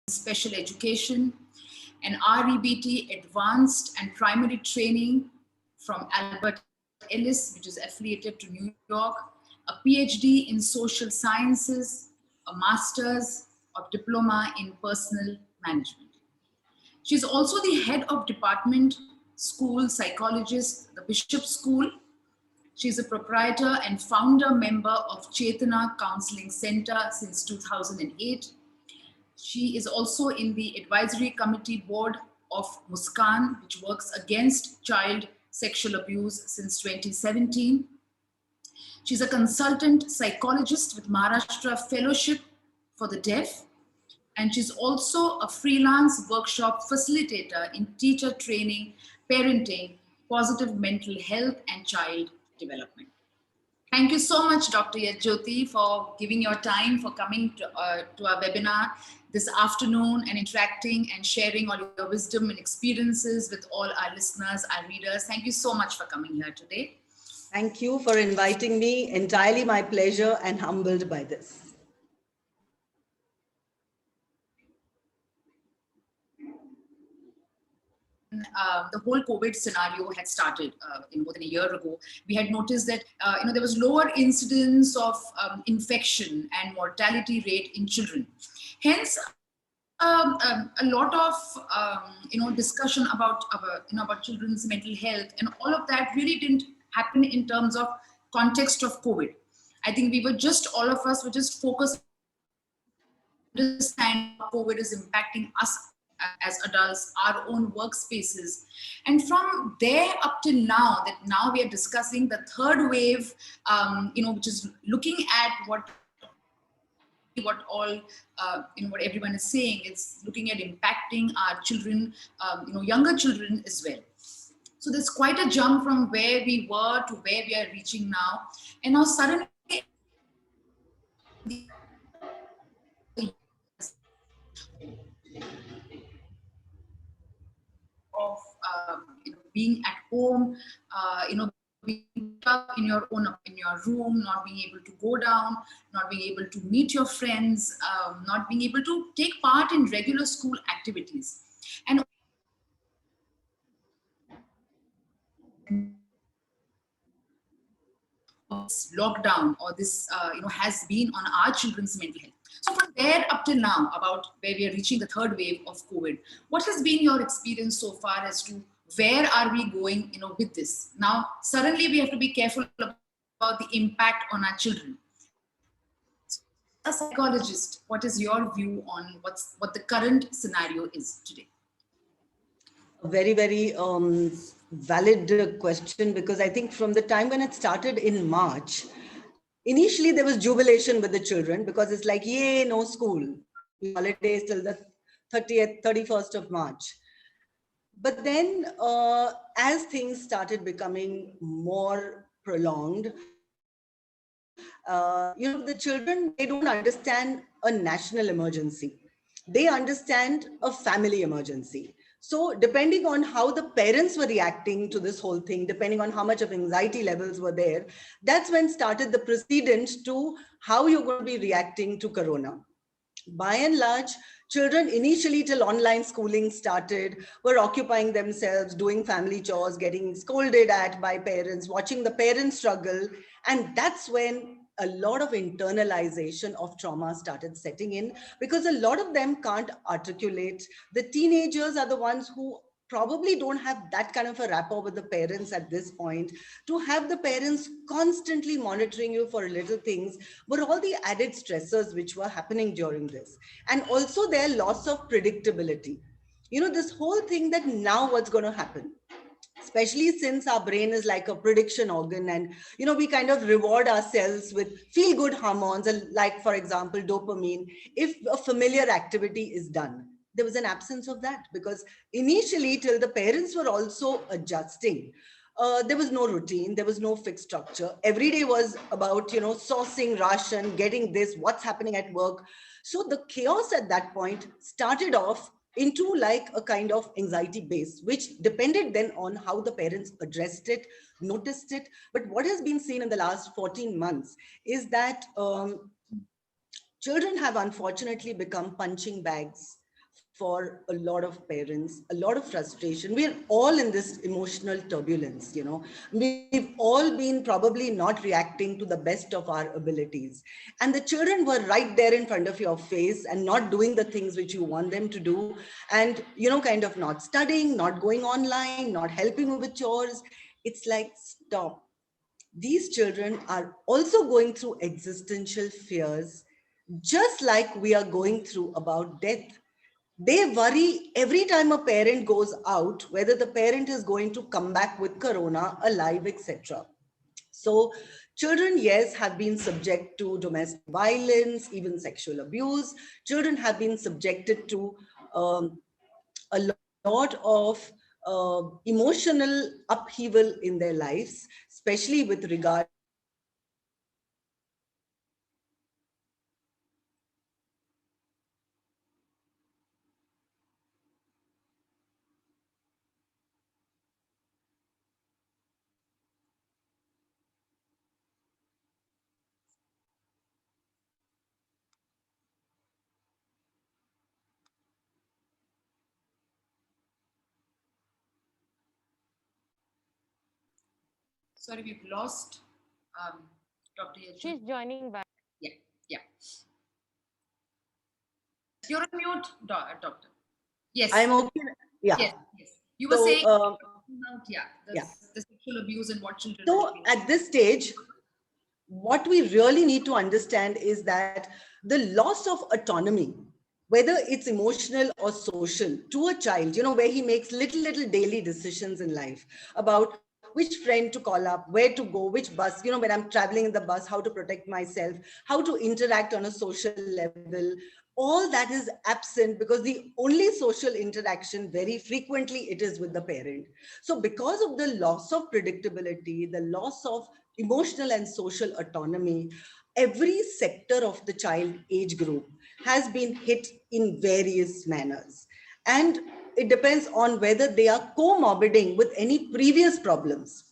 special education, an REBT advanced and primary training from Albert Ellis, which is affiliated to New York, a PhD in social sciences, a master's of diploma in personal management. She's also the head of department school psychologist, the Bishop School. She's a proprietor and founder member of Chetana Counseling Center since 2008. She is also in the advisory committee board of Muskan, which works against child sexual abuse since 2017. She's a consultant psychologist with Maharashtra Fellowship for the Deaf. And she's also a freelance workshop facilitator in teacher training, parenting, positive mental health, and child development. Thank you so much, Dr. Jyoti, for giving your time, for coming to our webinar this afternoon and interacting and sharing all your wisdom and experiences with all our listeners, our readers. Thank you so much for coming here today. Thank you for inviting me. Entirely my pleasure and humbled by this. The whole COVID scenario had started more than a year ago, we had noticed that there was lower incidence of infection and mortality rate in children. Hence, a lot of discussion about children's mental health and all of that really didn't happen in terms of context of COVID. I think all of us were just focused on understanding how COVID is impacting us as adults, our own workspaces. And from there up till now, that now we are discussing the third wave, which is looking at what everyone is saying, it's looking at impacting our children, younger children as well. So there's quite a jump from where we were to where we are reaching now. And now suddenly, of being at home, being stuck in your room, not being able to go down, not being able to meet your friends, not being able to take part in regular school activities. And this lockdown or this has been on our children's mental health. So from there up till now, about where we are reaching the third wave of COVID, what has been your experience so far as to where are we going with this? Now, suddenly we have to be careful about the impact on our children. As a psychologist, what is your view on what the current scenario is today? A very, very valid question, because I think from the time when it started in March, initially there was jubilation with the children because it's like, yay, no school, holidays till the 30th, 31st of March. But then as things started becoming more prolonged, the children, they don't understand a national emergency. They understand a family emergency. So depending on how the parents were reacting to this whole thing, depending on how much of anxiety levels were there, that's when started the precedent to how you're going to be reacting to Corona. By and large, children initially till online schooling started were occupying themselves, doing family chores, getting scolded at by parents, watching the parents struggle. And that's when a lot of internalization of trauma started setting in, because a lot of them can't articulate. The teenagers are the ones who probably don't have that kind of a rapport with the parents at this point. To have the parents constantly monitoring you for little things were all the added stressors which were happening during this. And also their loss of predictability. This whole thing that now what's going to happen, especially since our brain is like a prediction organ, and we kind of reward ourselves with feel good hormones, like for example dopamine, if a familiar activity is done. There was an absence of that, because initially till the parents were also adjusting, there was no routine, there was no fixed structure. Every day was about sourcing ration, getting this, what's happening at work. So the chaos at that point started off into like a kind of anxiety base, which depended then on how the parents addressed it, noticed it. But what has been seen in the last 14 months is that children have unfortunately become punching bags for a lot of parents, a lot of frustration. We're all in this emotional turbulence, you know. We've all been probably not reacting to the best of our abilities. And the children were right there in front of your face and not doing the things which you want them to do. And, you know, kind of not studying, not going online, not helping with chores. It's like, stop. These children are also going through existential fears, just like we are going through about death. They worry every time a parent goes out, whether the parent is going to come back with corona, alive, etc. So children, yes, have been subject to domestic violence, even sexual abuse. Children have been subjected to a lot of emotional upheaval in their lives, especially with regard Sorry, we've lost Dr. Yajna. She's joining back. Yeah, yeah. You're on mute, doctor. Yes. I'm okay. Yeah. Yes, yes. You were So, saying, yeah, yeah. the sexual abuse and what children. So at this stage, what we really need to understand is that the loss of autonomy, whether it's emotional or social, to a child, you know, where he makes little daily decisions in life about which friend to call up, where to go, which bus, you know, when I'm traveling in the bus, how to protect myself, how to interact on a social level. All that is absent because the only social interaction very frequently it is with the parent. So because of the loss of predictability, the loss of emotional and social autonomy, every sector of the child age group has been hit in various manners. And it depends on whether they are comorbiding with any previous problems.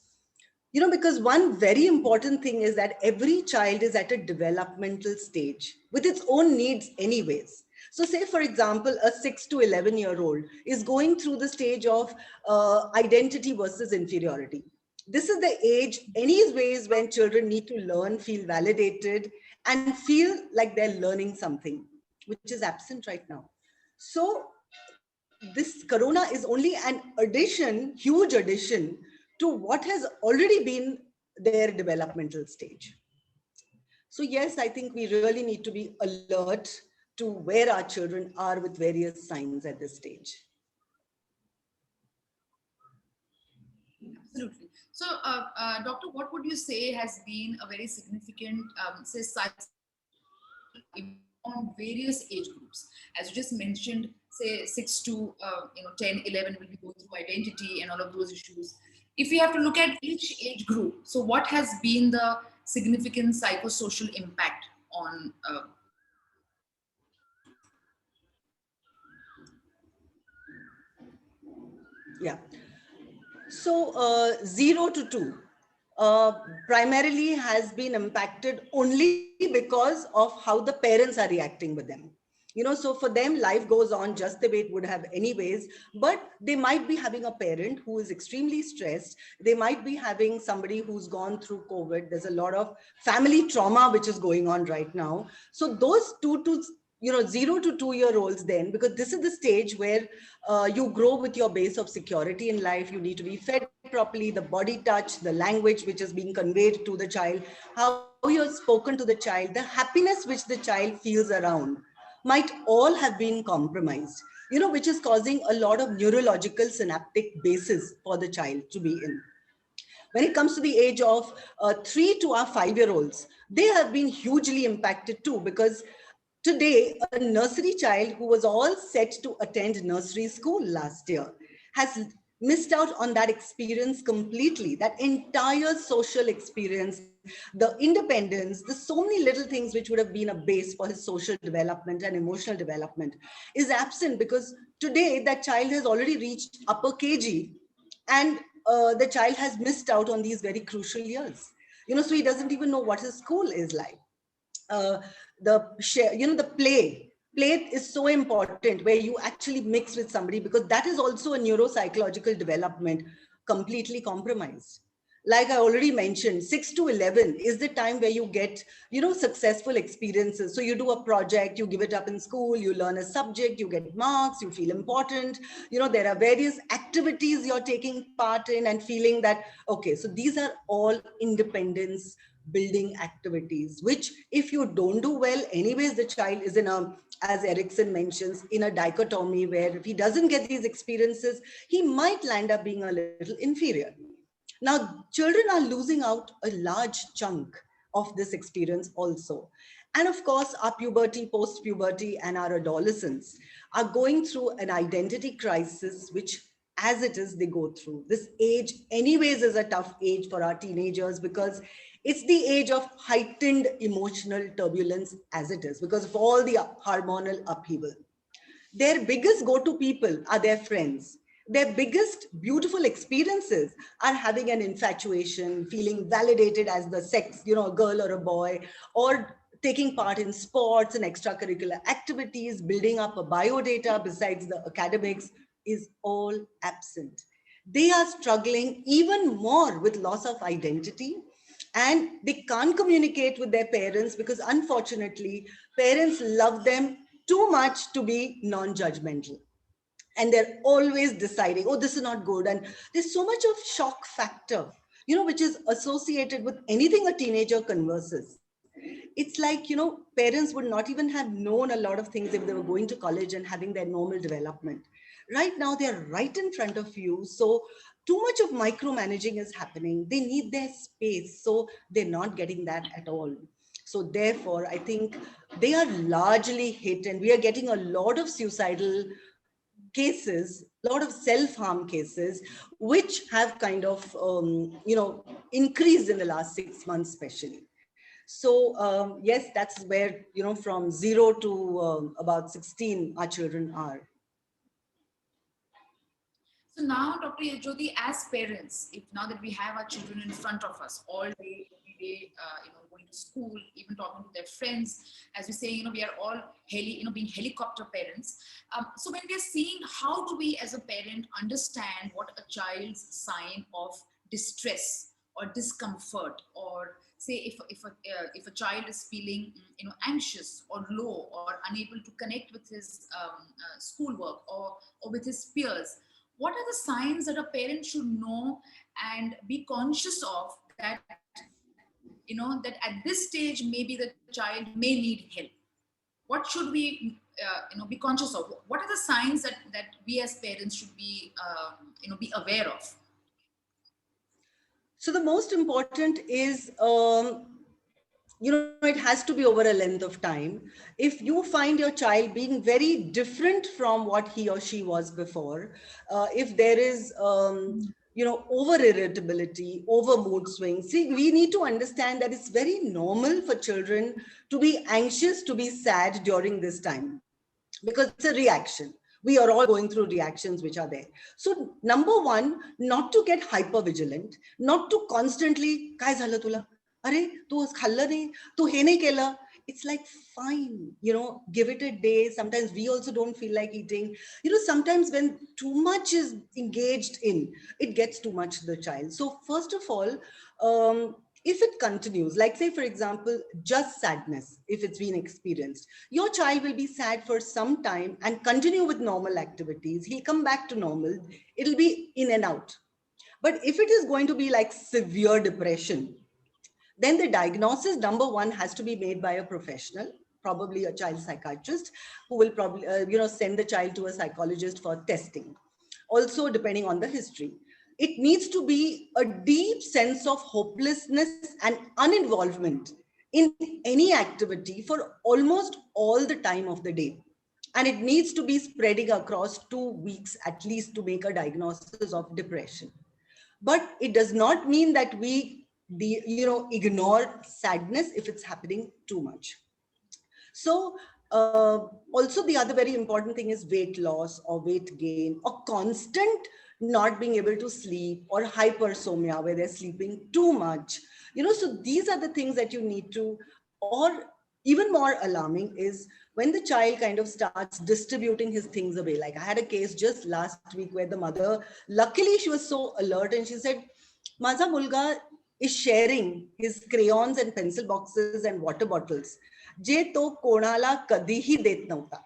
You know, because one very important thing is that every child is at a developmental stage with its own needs anyways. So say, for example, a 6 to 11-year-old is going through the stage of identity versus inferiority. This is the age, anyways, when children need to learn, feel validated, and feel like they're learning something, which is absent right now. So this corona is only an addition, huge addition to what has already been their developmental stage. So yes, I think we really need to be alert to where our children are with various signs at this stage. Absolutely. So, doctor, what would you say has been a very significant, say, on various age groups? As you just mentioned, say 6 to 10, 11 will be going through identity and all of those issues. If we have to look at each age group, so what has been the significant psychosocial impact on Yeah. So 0 to 2 primarily has been impacted only because of how the parents are reacting with them. You know, so for them, life goes on just the way it would have anyways, but they might be having a parent who is extremely stressed. They might be having somebody who's gone through COVID. There's a lot of family trauma which is going on right now. So those 0 to 2-year-olds then, because this is the stage where you grow with your base of security in life. You need to be fed properly, the body touch, the language which is being conveyed to the child, how you're spoken to the child, the happiness which the child feels around might all have been compromised, you know, which is causing a lot of neurological synaptic bases for the child to be in. When it comes to the age of 3 to 5-year-olds, they have been hugely impacted too, because today, a nursery child who was all set to attend nursery school last year has missed out on that experience completely, that entire social experience, the independence, the so many little things which would have been a base for his social development and emotional development is absent, because today that child has already reached upper KG, and the child has missed out on these very crucial years. You know, so he doesn't even know what his school is like. The play, play is so important, where you actually mix with somebody, because that is also a neuropsychological development completely compromised. Like I already mentioned, 6 to 11 is the time where you get, successful experiences. So you do a project, you give it up in school, you learn a subject, you get marks, you feel important. There are various activities you're taking part in and feeling that, okay, so these are all independence building activities, which if you don't do well, anyways, the child is in a, as Erickson mentions, in a dichotomy where if he doesn't get these experiences, he might land up being a little inferior. Now, children are losing out a large chunk of this experience also. And of course, our puberty, post-puberty, and our adolescents are going through an identity crisis, which as it is, they go through. This age anyways is a tough age for our teenagers, because it's the age of heightened emotional turbulence as it is, because of all the hormonal upheaval. Their biggest go-to people are their friends. Their biggest beautiful experiences are having an infatuation, feeling validated as the sex, a girl or a boy, or taking part in sports and extracurricular activities, building up a biodata besides the academics is all absent. They are struggling even more with loss of identity, and they can't communicate with their parents because unfortunately parents love them too much to be non-judgmental, and they're always deciding, oh, this is not good. And there's so much of shock factor, which is associated with anything a teenager converses. It's like, parents would not even have known a lot of things if they were going to college and having their normal development. Right now they're right in front of you, so too much of micromanaging is happening. They need their space, so they're not getting that at all. So therefore I think they are largely hit, and we are getting a lot of suicidal cases, a lot of self-harm cases, which have kind of, increased in the last 6 months, especially. So yes, that's where, from 0 to about 16, our children are. So now, Dr. Jyoti, as parents, if now that we have our children in front of us all day, every day, going to school, even talking to their friends, as we say, we are all being helicopter parents. So when we are seeing, how do we as a parent understand what a child's sign of distress or discomfort, or say if a child is feeling anxious or low or unable to connect with his schoolwork or with his peers, what are the signs that a parent should know and be conscious of, that that at this stage maybe the child may need help? What should we be conscious of? What are the signs that we as parents should be aware of? So the most important is, it has to be over a length of time. If you find your child being very different from what he or she was before, if there is, over irritability, over mood swings, see, we need to understand that it's very normal for children to be anxious, to be sad during this time, because it's a reaction. We are all going through reactions which are there. So number one, not to get hyper vigilant, not to constantly, काय झालं तुला? अरे तू खाल्लं नाही, तू हे नाही केलं. It's like, fine, give it a day. Sometimes we also don't feel like eating. Sometimes when too much is engaged in, it gets too much to the child. So first of all, if it continues, like say, for example, just sadness, if it's been experienced, your child will be sad for some time and continue with normal activities. He'll come back to normal. It'll be in and out. But if it is going to be like severe depression, then the diagnosis, number one, has to be made by a professional, probably a child psychiatrist, who will probably, send the child to a psychologist for testing. Also, depending on the history. It needs to be a deep sense of hopelessness and uninvolvement in any activity for almost all the time of the day. And it needs to be spreading across 2 weeks at least to make a diagnosis of depression. But it does not mean that we ignore sadness if it's happening too much. So also the other very important thing is weight loss or weight gain or constant not being able to sleep, or hypersomnia where they're sleeping too much. So these are the things that you need to, or even more alarming is when the child kind of starts distributing his things away. Like I had a case just last week where the mother, luckily she was so alert and she said, Maza Mulga is sharing his crayons and pencil boxes and water bottles. Je to konala kadihi det navta.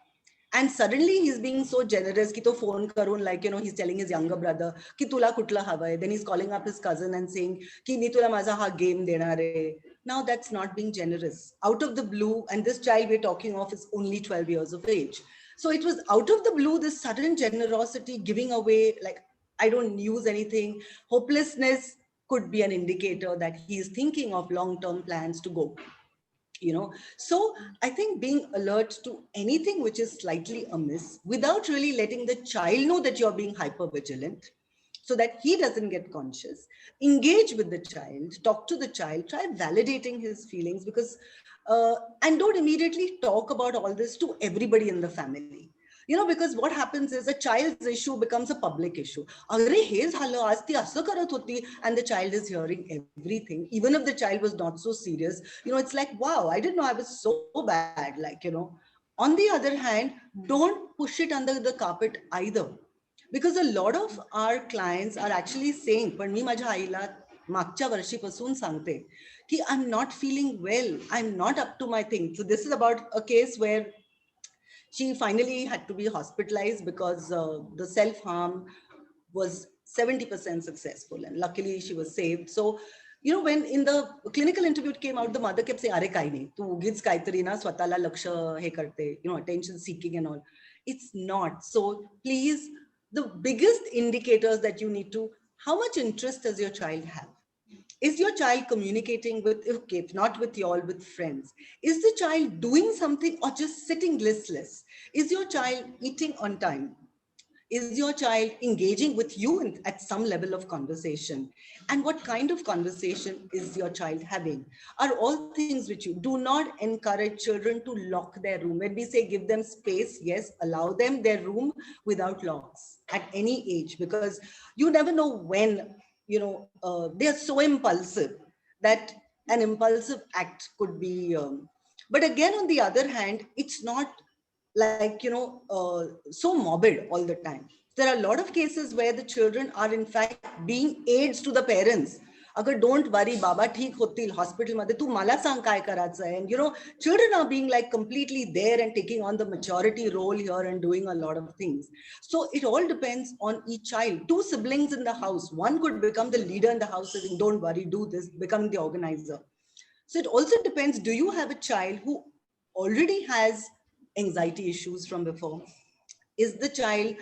And suddenly he's being so generous ki to phone karun, like, he's telling his younger brother ki tula kutla hava hai. Then he's calling up his cousin and saying ki ni tula maza ha game dena re. Now that's not being generous. Out of the blue, and this child we're talking of is only 12 years of age. So it was out of the blue, this sudden generosity, giving away, like, I don't use anything. Hopelessness could be an indicator that he is thinking of long-term plans to go. So I think being alert to anything which is slightly amiss without really letting the child know that you're being hyper vigilant, so that he doesn't get conscious, engage with the child, talk to the child, try validating his feelings, because and don't immediately talk about all this to everybody in the family. Because what happens is a child's issue becomes a public issue. And the child is hearing everything, even if the child was not so serious. It's like, wow, I didn't know I was so bad. On the other hand, don't push it under the carpet either. Because a lot of our clients are actually saying, पण मी माझ्या आईला मागच्या वर्षीपासून सांगते की I'm not feeling well, I'm not up to my thing. So this is about a case where she finally had to be hospitalized because the self-harm was 70% successful, and luckily she was saved. So, when in the clinical interview it came out, the mother kept saying, "Are kai nahi, tu ugits kaitari na swatala laksha he karte, attention seeking and all." It's not. So please, the biggest indicators that you need to, how much interest does your child have? Is your child communicating with, if not with you all, with friends? Is the child doing something or just sitting listless? Is your child eating on time? Is your child engaging with you at some level of conversation? And what kind of conversation is your child having? Are all things which you do not encourage children to lock their room. When we say give them space, yes, allow them their room without locks at any age, because you never know when, they are so impulsive that an impulsive act could be. But again, on the other hand, it's not like, so morbid all the time. There are a lot of cases where the children are in fact being aids to the parents. Agar don't worry, Baba, theek hotil hospital madhe, tu mala sang kai karatsa hai. And children are being like completely there and taking on the maturity role here and doing a lot of things. So it all depends on each child. Two siblings in the house, one could become the leader in the house saying, don't worry, do this, becoming the organizer. So it also depends, do you have a child who already has anxiety issues from before? Is the child,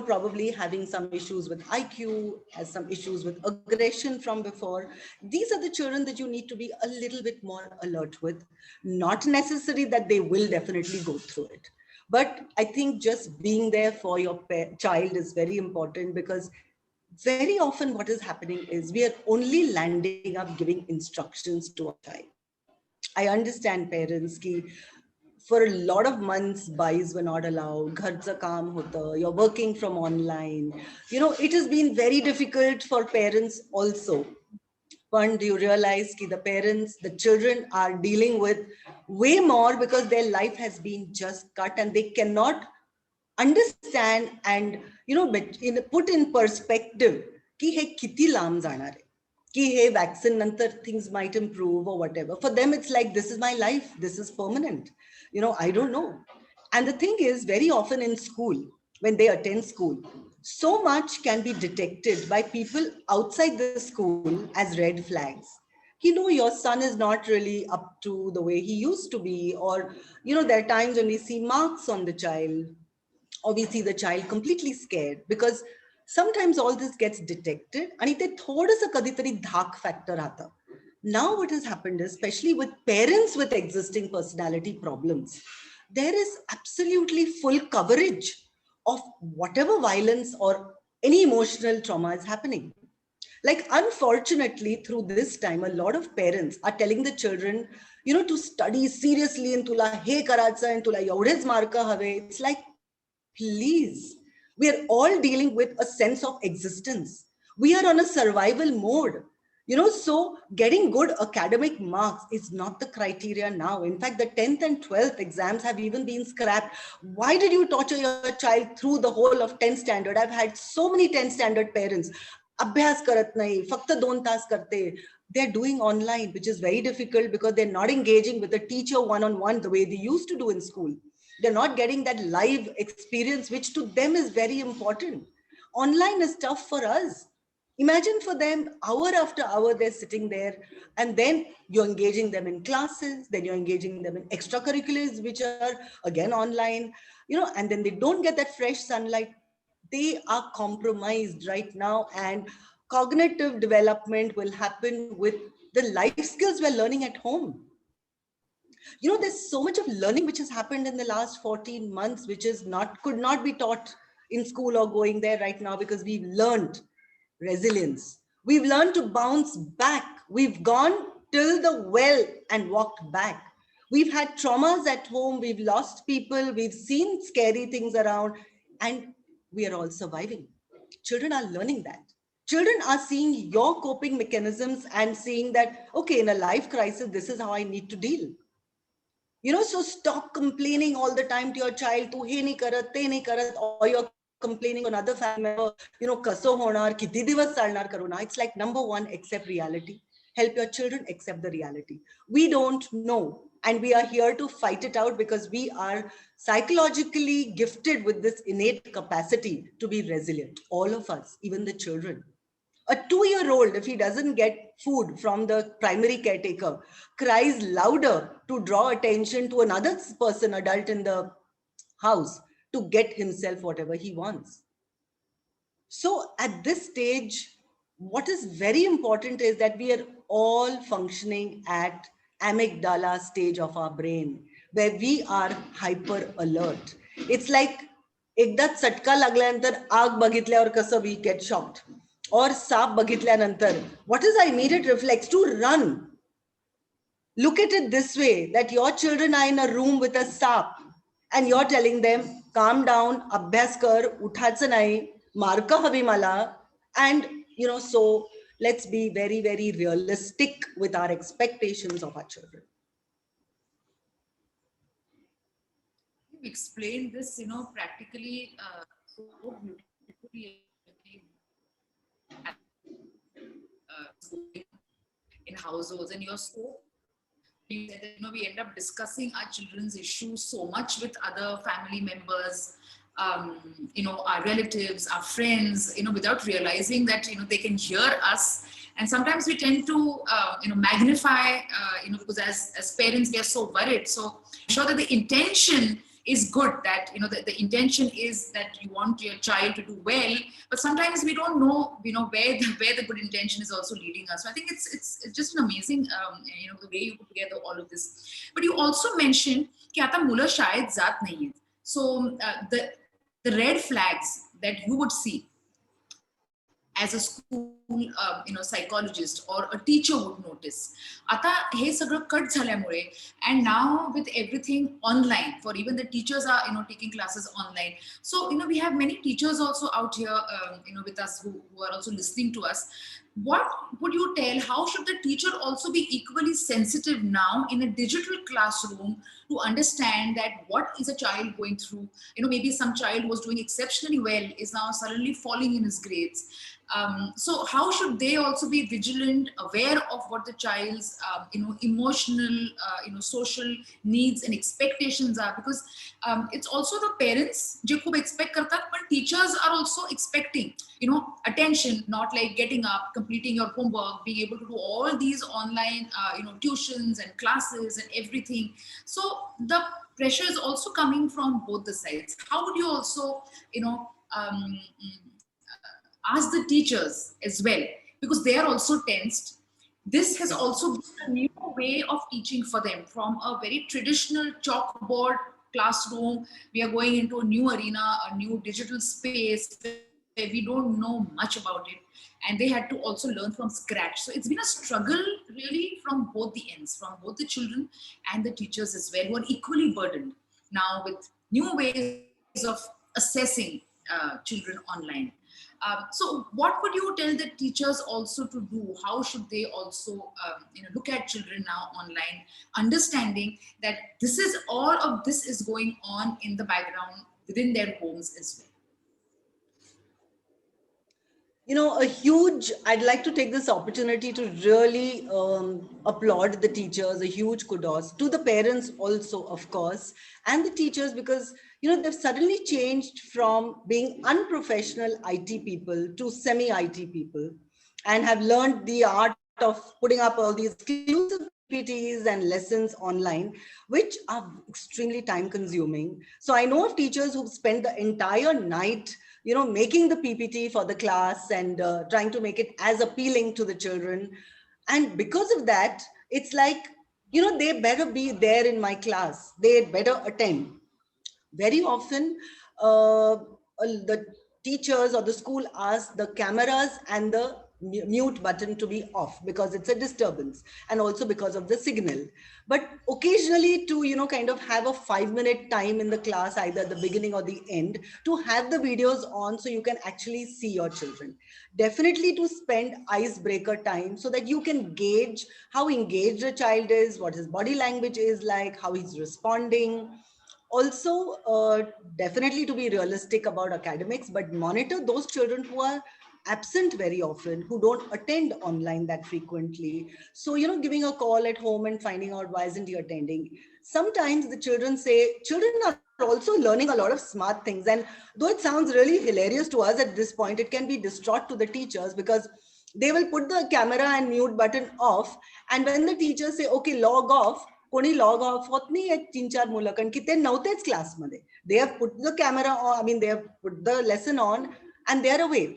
probably having some issues with IQ, has some issues with aggression from before? These are the children that you need to be a little bit more alert with. Not necessary that they will definitely go through it. But I think just being there for your child is very important, because very often what is happening is we are only landing up giving instructions to our child. I understand parents ki for a lot of months buys were not allowed, ghar se kaam hota, you're working from online, it has been very difficult for parents also. But do you realize that the parents, the children are dealing with way more, because their life has been just cut and they cannot understand and put in perspective ki he kiti laam jana hai, ki hey vaccine nantar things might improve or whatever. For them it's like, this is my life, this is permanent, I don't know. And the thing is, very often in school, when they attend school, so much can be detected by people outside the school as red flags. Your son is not really up to the way he used to be, or there are times when we see marks on the child, or we see the child completely scared, because sometimes all this gets detected and it thoda sa kaditari dhak factor aata. Now what has happened is, especially with parents with existing personality problems, there is absolutely full coverage of whatever violence or any emotional trauma is happening. Like, unfortunately, through this time, a lot of parents are telling the children, to study seriously and tula he karatsa and tula yaudes marka have. It's like, please, we are all dealing with a sense of existence. We are on a survival mode. So getting good academic marks is not the criteria now. In fact, the 10th and 12th exams have even been scrapped. Why did you torture your child through the whole of 10th standard? I've had so many 10th standard parents. Abhyas karat nahi, fakta 2 taas karte. They're doing online, which is very difficult because they're not engaging with the teacher one-on-one the way they used to do in school. They're not getting that live experience, which to them is very important. Online is tough for us. Imagine for them, hour after hour, they're sitting there, and then you're engaging them in classes, then you're engaging them in extracurriculars, which are again online, and then they don't get that fresh sunlight. They are compromised right now, and cognitive development will happen with the life skills we're learning at home. There's so much of learning which has happened in the last 14 months, which is could not be taught in school or going there right now, because we've learned resilience. We've learned to bounce back. We've gone till the well and walked back. We've had traumas at home. We've lost people. We've seen scary things around, and we are all surviving. Children are learning that. Children are seeing your coping mechanisms and seeing that, okay, in a life crisis, this is how I need to deal. So stop complaining all the time to your child, tu he nahi karat, te nahi karat, or you're complaining to another family member, kaso honar, kiti divas salnar karuna. It's like, number one, accept reality. Help your children accept the reality. We don't know, and we are here to fight it out because we are psychologically gifted with this innate capacity to be resilient. All of us, even the children. A 2-year-old, if he doesn't get food from the primary caretaker, cries louder to draw attention to another person, adult in the house, to get himself whatever he wants. So at this stage, what is very important is that we are all functioning at amygdala stage of our brain, where we are hyper alert. It's like एकदा चटका लागल्यानंतर आग बघितल्यावर कसं we get shocked, or साप बघितल्यानंतर what is our immediate reflex? To run. Look at it this way, that your children are in a room with a sap and you're telling them, calm down, abhyas kar, uthaचं नाही, mark हवी मला. And so let's be very, very realistic with our expectations of our children. You explained this, practically so beautifully in households, and you're so. You said that, we end up discussing our children's issues so much with other family members, our relatives, our friends, without realizing that, they can hear us. And sometimes we tend to, magnify, because as parents, we are so worried. So I'm sure that the intention is good, that, the intention is that you want your child to do well, but sometimes we don't know, where the good intention is also leading us. So I think it's just an amazing, the way you put together all of this. But you also mentioned कि आता मुलं शाळेत जात नाहीयेत. So the red flags that you would see as a school, psychologist or a teacher would notice. आता हे सगळं cut झाल्यामुळे, and now with everything online, for even the teachers are, taking classes online. So, we have many teachers also out here, with us who are also listening to us. What would you tell? How should the teacher also be equally sensitive now in a digital classroom to understand that what is a child going through? Maybe some child who was doing exceptionally well is now suddenly falling in his grades. So how should they also be vigilant, aware of what the child's, emotional, social needs and expectations are? Because it's also the parents who खूप expect करतात, but teachers are also expecting, attention, not like getting up, completing your homework, being able to do all these online, tuitions and classes and everything. So the pressure is also coming from both the sides. How would you also, ask the teachers as well, because they are also tensed? This has also been a new way of teaching for them, from a very traditional chalkboard classroom. We are going into a new arena, a new digital space where we don't know much about it, and they had to also learn from scratch. So it's been a struggle really from both the ends, from both the children and the teachers as well, who are equally burdened now with new ways of assessing children online. So what would you tell the teachers also to do? How should they also look at children now online, understanding that this is all of this is going on in the background within their homes as well? I'd like to take this opportunity to really applaud the teachers, a huge kudos to the parents also, of course, and the teachers, because, they've suddenly changed from being unprofessional IT people to semi-IT people, and have learned the art of putting up all these exclusive PPTs and lessons online, which are extremely time consuming. So I know of teachers who've spent the entire night making the PPT for the class and trying to make it as appealing to the children. And because of that, it's like, they better be there in my class. They better attend. Very often, the teachers or the school ask the cameras and the mute button to be off because it's a disturbance, and also because of the signal. But occasionally to kind of have a 5-minute time in the class, either the beginning or the end, to have the videos on so you can actually see your children. Definitely to spend icebreaker time so that you can gauge how engaged a child is, what his body language is like, how he's responding. Also, definitely to be realistic about academics, but monitor those children who are absent very often, who don't attend online that frequently. So, giving a call at home and finding out why isn't he attending. Sometimes the children are also learning a lot of smart things. And though it sounds really hilarious to us at this point, it can be distraught to the teachers, because they will put the camera and mute button off. And when the teachers say, okay, log off, कोणी log of होत नाही आहेत 3-4 मुलं, कारण की ते नव्हतेच क्लासमध्ये. They have put the camera on, I mean, they have put the lesson on, and they're away.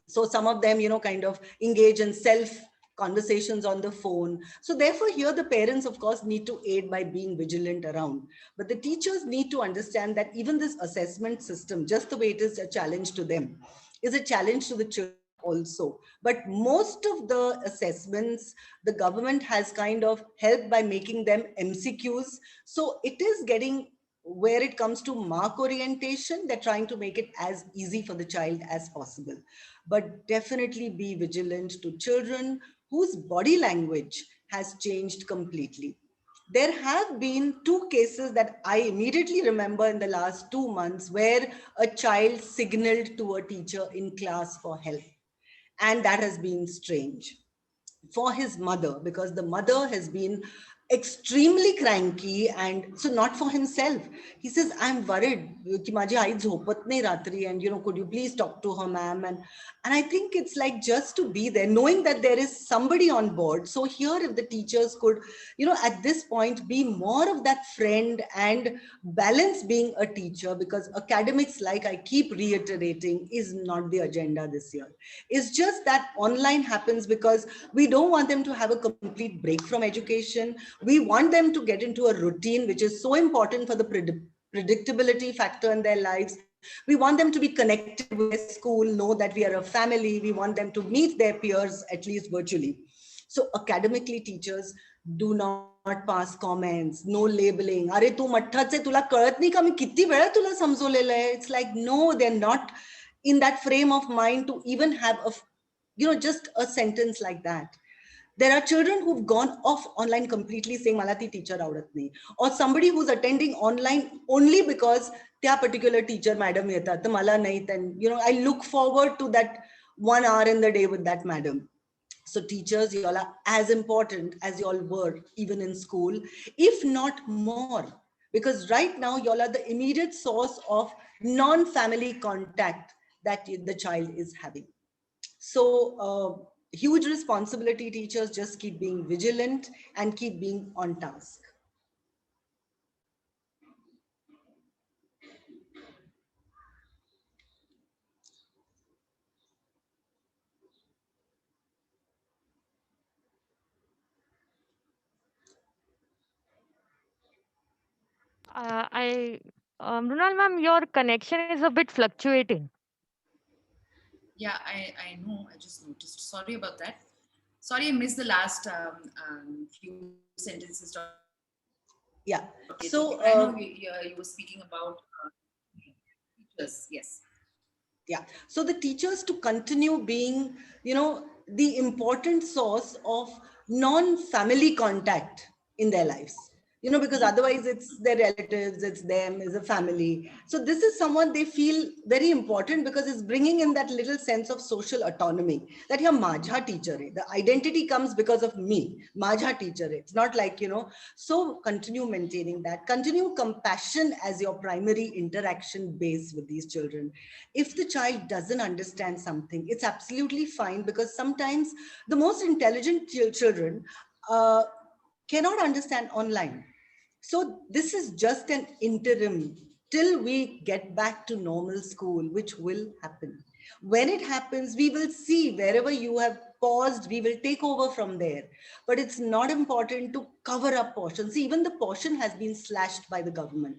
So some of them, kind of engage in self conversations on the phone. So therefore, here the parents, of course, need to aid by being vigilant around. But the teachers need to understand that even this assessment system, just the way it is a challenge to them, is a challenge to the children also. But most of the assessments, the government has kind of helped by making them MCQs. So it is getting, where it comes to mark orientation, they're trying to make it as easy for the child as possible. But definitely be vigilant to children whose body language has changed completely. There have been 2 cases that I immediately remember in the last 2 months where a child signaled to a teacher in class for help. And that has been strange for his mother, because the mother has been extremely cranky, and so not for himself. He says, I'm worried ki माझी आई झोपत नाही रात्री, and could you please talk to her, ma'am? And I think it's like just to be there, knowing that there is somebody on board. So here, if the teachers could, at this point, be more of that friend and balance being a teacher, because academics, like I keep reiterating, is not the agenda this year. It's just that online happens because we don't want them to have a complete break from education. We want them to get into a routine, which is so important for the predictability factor in their lives. We want them to be connected with their school, know that we are a family. We want them to meet their peers, at least virtually. So academically, teachers, do not pass comments, no labeling. अरे तू मठ्ठाच आहे, तुला कळत नाही का मी किती वेळा तुला समजवलेलं आहे. It's like, no, they're not in that frame of mind to even have just a sentence like that. There are children who've gone off online completely, saying मला ती teacher आवडत नाही, or somebody who's attending online only because त्या particular teacher madam येतात तर मला नाही, then I look forward to that 1 hour in the day with that madam. So teachers, y'all are as important as y'all were even in school, if not more, because right now y'all are the immediate source of non-family contact that the child is having. So huge responsibility, teachers. Just keep being vigilant and keep being on task. I, Mrunal ma'am, your connection is a bit fluctuating. Yeah, I know. I just noticed. Sorry about that. Sorry, I missed the last few sentences. Yeah. So I know you were speaking about teachers. Yes. Yeah. So the teachers to continue being, the important source of non-family contact in their lives. Because otherwise it's their relatives, it's them as a family. So this is someone they feel very important because it's bringing in that little sense of social autonomy that you're Majha teacher. The identity comes because of me, Majha teacher. It's not like, so continue maintaining that, continue compassion as your primary interaction base with these children. If the child doesn't understand something, it's absolutely fine, because sometimes the most intelligent children uh, cannot understand online. So this is just an interim till we get back to normal school, which will happen. When it happens, we will see wherever you have paused, we will take over from there. But it's not important to cover up portions. See, even the portion has been slashed by the government.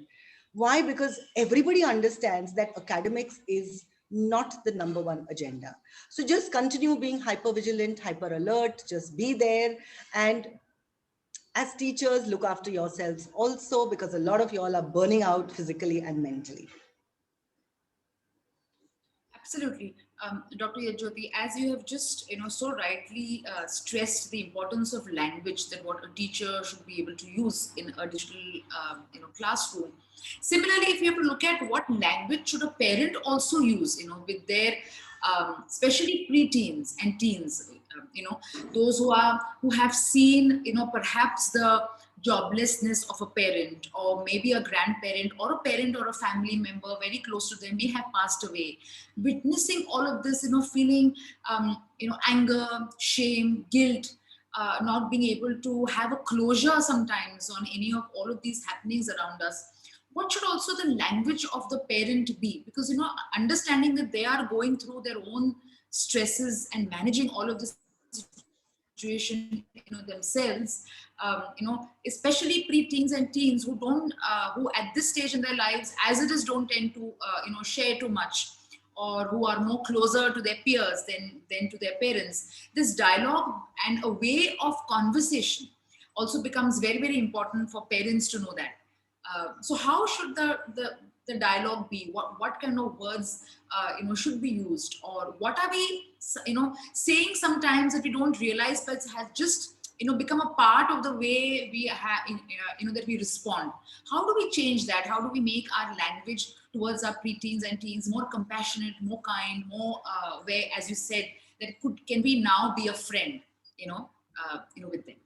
Why? Because everybody understands that academics is not the number one agenda. So just continue being hyper vigilant, hyper alert, just be there. And as teachers, look after yourselves also, because a lot of y'all are burning out physically and mentally. Absolutely. Dr. Yajyoti, as you have just, so rightly stressed the importance of language, that what a teacher should be able to use in a digital, classroom. Similarly, if you have to look at what language should a parent also use, with their, especially preteens and teens, those who have seen, perhaps the joblessness of a parent, or maybe a grandparent or a parent or a family member very close to them may have passed away. Witnessing all of this, feeling anger, shame, guilt, not being able to have a closure sometimes on any of all of these happenings around us. What should also the language of the parent be? Because understanding that they are going through their own stresses and managing all of this situation, themselves, especially pre-teens and teens who don't, who at this stage in their lives, as it is, don't tend to, share too much, or who are more closer to their peers than to their parents. This dialogue and a way of conversation also becomes very, very important for parents to know that. So how should the dialogue be? What kind of words should be used, or what are we saying sometimes that we don't realize, but has just become a part of the way we have that we respond? How do we change that? How do we make our language towards our preteens and teens more compassionate, more kind, more where, as you said, that can we now be a friend with them?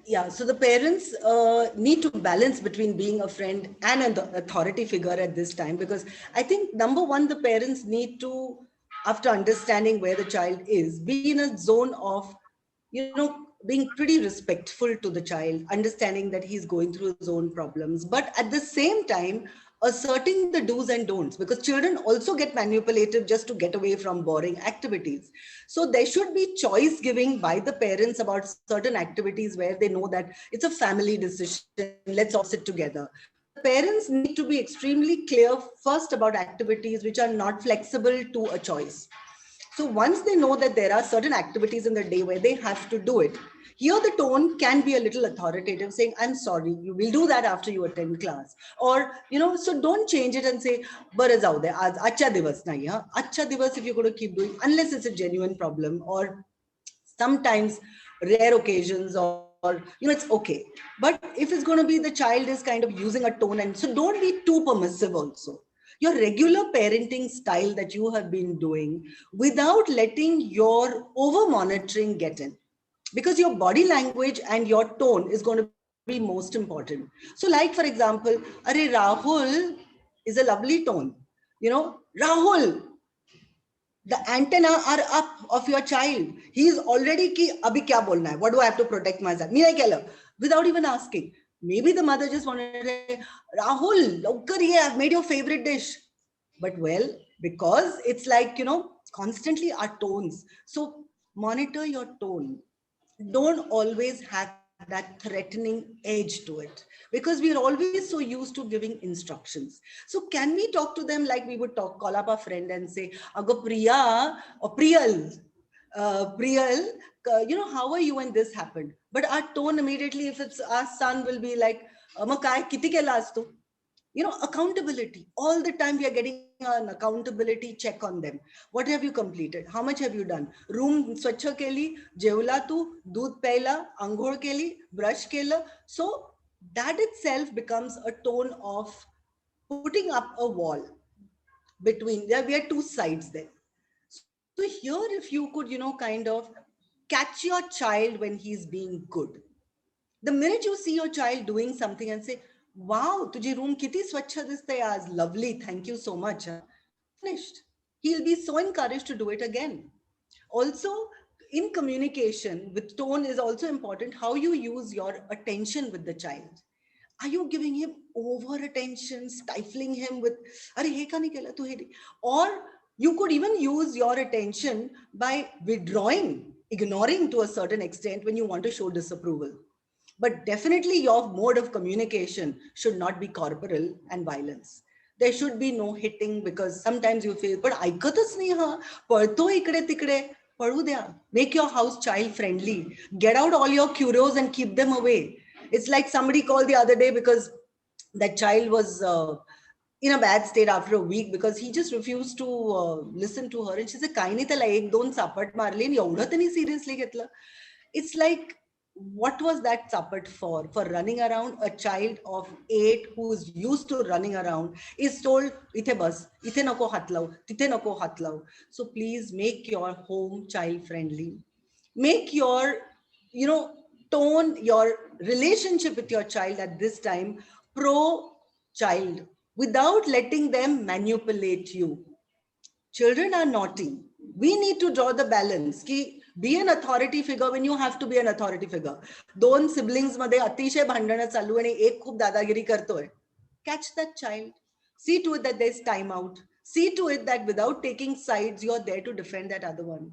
Yeah, so the parents need to balance between being a friend and an authority figure at this time, because I think number one, the parents need to, after understanding where the child is, be in a zone of, being pretty respectful to the child, understanding that he's going through his own problems, but at the same time, asserting the do's and don'ts, because children also get manipulative just to get away from boring activities. So there should be choice giving by the parents about certain activities where they know that it's a family decision, let's all sit together. The parents need to be extremely clear first about activities which are not flexible to a choice. So once they know that there are certain activities in the day where they have to do it, here the tone can be a little authoritative, saying, I'm sorry, you will do that after you attend class. Or, so don't change it and say, Bara jao de, aaj acha divas nahi hai. Acha divas if you're going to keep doing, unless it's a genuine problem, or sometimes rare occasions, or, it's okay. But if it's going to be the child is kind of using a tone, and so don't be too permissive also. Your regular parenting style that you have been doing without letting your over monitoring get in, because your body language and your tone is going to be most important. So like, for example, Are Rahul is a lovely tone. Rahul, the antenna are up of your child. He is already ki abhi kya bolna hai? What do I have to protect myself? Meera kya, without even asking. Maybe the mother just wanted to say, Rahul, laukar ye, I've made your favorite dish. But well, because it's like, constantly our tones. So monitor your tone. Don't always have that threatening edge to it, because we're always so used to giving instructions. So can we talk to them like we would call up a friend and say, Ago Priya or Priyal, Priyal, how are you when this happened? But our tone immediately, if it's our son, will be like, Makai, kiti ke laas tu? Accountability. All the time we are getting an accountability check on them. What have you completed? How much have you done? Room swachha keli, jevla tu, doodh pehla, anghol keli, brush kela. So that itself becomes a tone of putting up a wall between there. We are two sides there. So here, if you could, kind of catch your child when he's being good. The minute you see your child doing something and say, wow, tujhe room kiti swachha diste aaj, lovely, thank you so much. Huh? Finished. He'll be so encouraged to do it again. Also, in communication with tone is also important how you use your attention with the child. Are you giving him over attention, stifling him with, Are he ka nahi kela, tu he nahi?" Or you could even use your attention by withdrawing, ignoring to a certain extent when you want to show disapproval. But definitely your mode of communication should not be corporal and violence. There should be no hitting because sometimes you feel, but ऐकतच नाही हा, पळतो इकडे तिकडे, पळू द्या. Make your house child friendly. Get out all your curios and keep them away. It's like somebody called the other day because that child was in a bad state after a week because he just refused to listen to her. And she said, काही नाही त्याला एक दोन चापट मारली आणि एवढं त्यांनी seriously घेतलं. It's like, what was that chapat for? For running around? A child of 8 who's used to running around is told, "Ithe bas, ithe nako hath lao, tithe nako hath lao." So please make your home child friendly. Make your, tone, your relationship with your child at this time pro child without letting them manipulate you. Children are naughty. We need to draw the balance. Be an authority figure when you have to be an authority figure. दोन siblings मध्ये अतिशय भांडणं चालू आणि एक खूप दादागिरी करतोय. Catch that child. See to it that there's time out. See to it that without taking sides, you're there to defend that other one.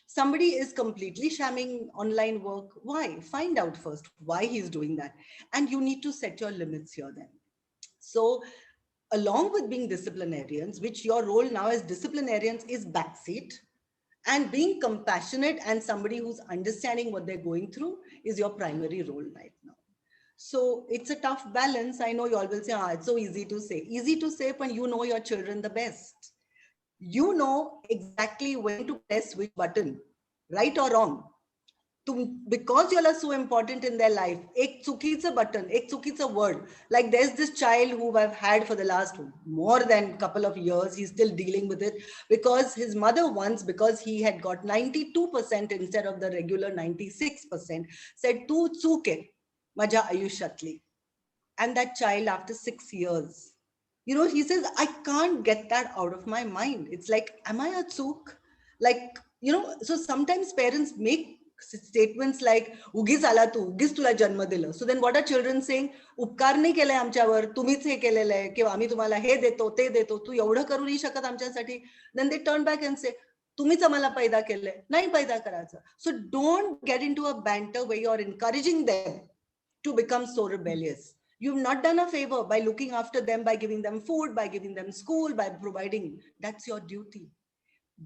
Somebody is completely shamming online work. Why? Find out first why he's doing that. And you need to set your limits here then. So along with being disciplinarians, which your role now as disciplinarians is backseat, and being compassionate and somebody who's understanding what they're going through is your primary role right now. So it's a tough balance. I know you all will say, it's so easy to say. Easy to say when you know your children the best. You know exactly when to press which button, right or wrong. Because you all are so important in their life, ek chukitsa button, ek chukitsa word. Like there's this child who I've had for the last more than couple of years. He's still dealing with it because his mother once, because he had got 92% instead of the regular 96%, said, "Tu chuke, maja ayushatli." And that child, after 6 years, he says, "I can't get that out of my mind." It's like, am I a chuk? Like, so sometimes parents make statements like, "Ugis ala tu, ugis tula janma dila." So then what are children saying? "उपकार नाही केलाय आमच्यावर, तुम्हीच हे केलेलं आहे, किंवा आम्ही तुम्हाला हे देतो, ते देतो, तू एवढं करू नाही शकत आमच्यासाठी." Then they turn back and say, "तुम्हीच आम्हाला पैदा केलंय, नाही पैदा करायचं." So don't get into a banter where you're encouraging them to become so rebellious. You've not done a favor by looking after them, by giving them food, by giving them school, by providing. That's your duty.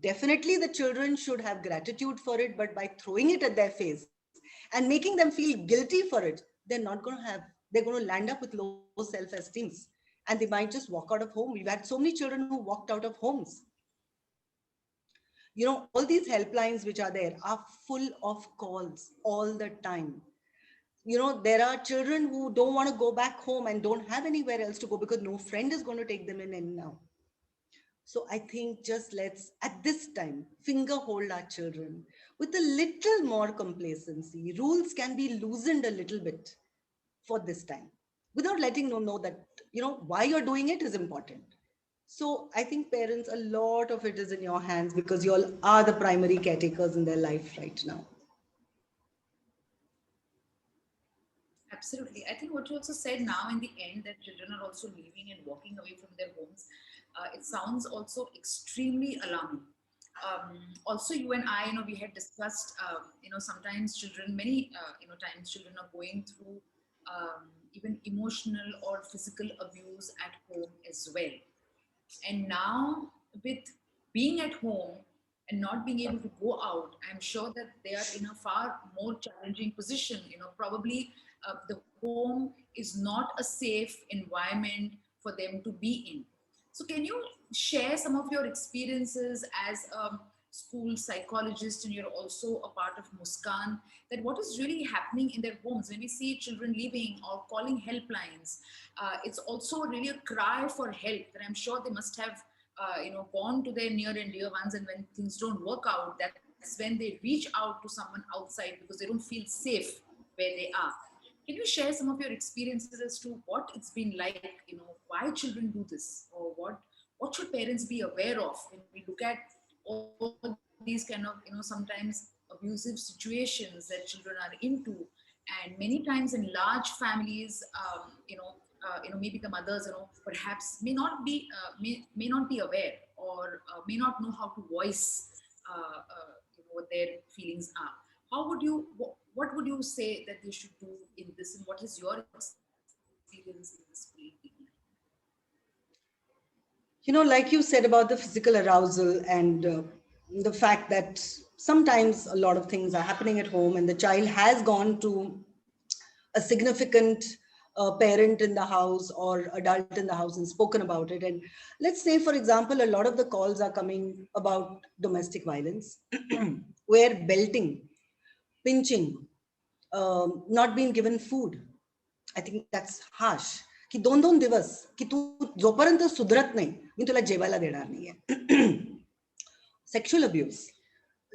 Definitely the children should have gratitude for it, but by throwing it at their face and making them feel guilty for it, they're going to land up with low self-esteem, and they might just walk out of home. We've had so many children who walked out of homes. All these helplines which are there are full of calls all the time. There are children who don't want to go back home and don't have anywhere else to go because no friend is going to take them in and now. So I think just let's, at this time, finger hold our children with a little more complacency. Rules can be loosened a little bit for this time without letting them know that, why you're doing it is important. So I think parents, a lot of it is in your hands because you all are the primary caretakers in their life right now. Absolutely. I think what you also said now in the end, that children are also leaving and walking away from their homes, it sounds also extremely alarming. Also, you and I, we had discussed, sometimes children, many, times children are going through even emotional or physical abuse at home as well. And now with being at home and not being able to go out, I'm sure that they are in a far more challenging position. Probably the home is not a safe environment for them to be in. So can you share some of your experiences as a school psychologist, and you're also a part of Muskan, that what is really happening in their homes when we see children leaving or calling helplines? It's also really a cry for help that I'm sure they must have gone to their near and dear ones, and when things don't work out, that's when they reach out to someone outside because they don't feel safe where they are. Can you share some of your experiences as to what it's been like, why children do this, or what should parents be aware of when we look at all these kind of, sometimes abusive situations that children are into? And many times in large families, maybe the mothers, perhaps may not be aware, or may not know how to voice what their feelings are. How would you, what would you say that they should do in this, and what is your experience in this field being like? Like you said about the physical arousal and the fact that sometimes a lot of things are happening at home and the child has gone to a significant parent in the house or adult in the house and spoken about it. And let's say, for example, a lot of the calls are coming about domestic violence, where belting, pinching, not being given food. I think that's harsh. की 2-2 दिवस की तू जोपर्यंत सुधरत नाही मी तुला जेवायला देणार नाहीये. Sexual abuse.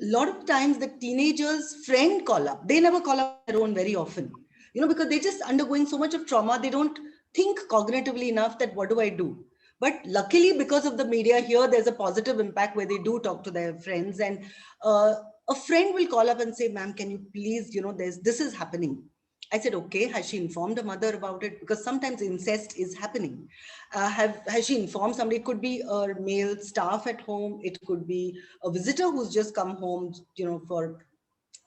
A lot of times the teenagers' friend call up. They never call up their own very often. Because they're just undergoing so much of trauma. They don't think cognitively enough that what do I do? But luckily, because of the media here, there's a positive impact where they do talk to their friends. And a friend will call up and say, ma'am, can you please, this is happening. I said, okay, has she informed her mother about it? Because sometimes incest is happening. Has she informed somebody? It could be a male staff at home. It could be a visitor who's just come home, for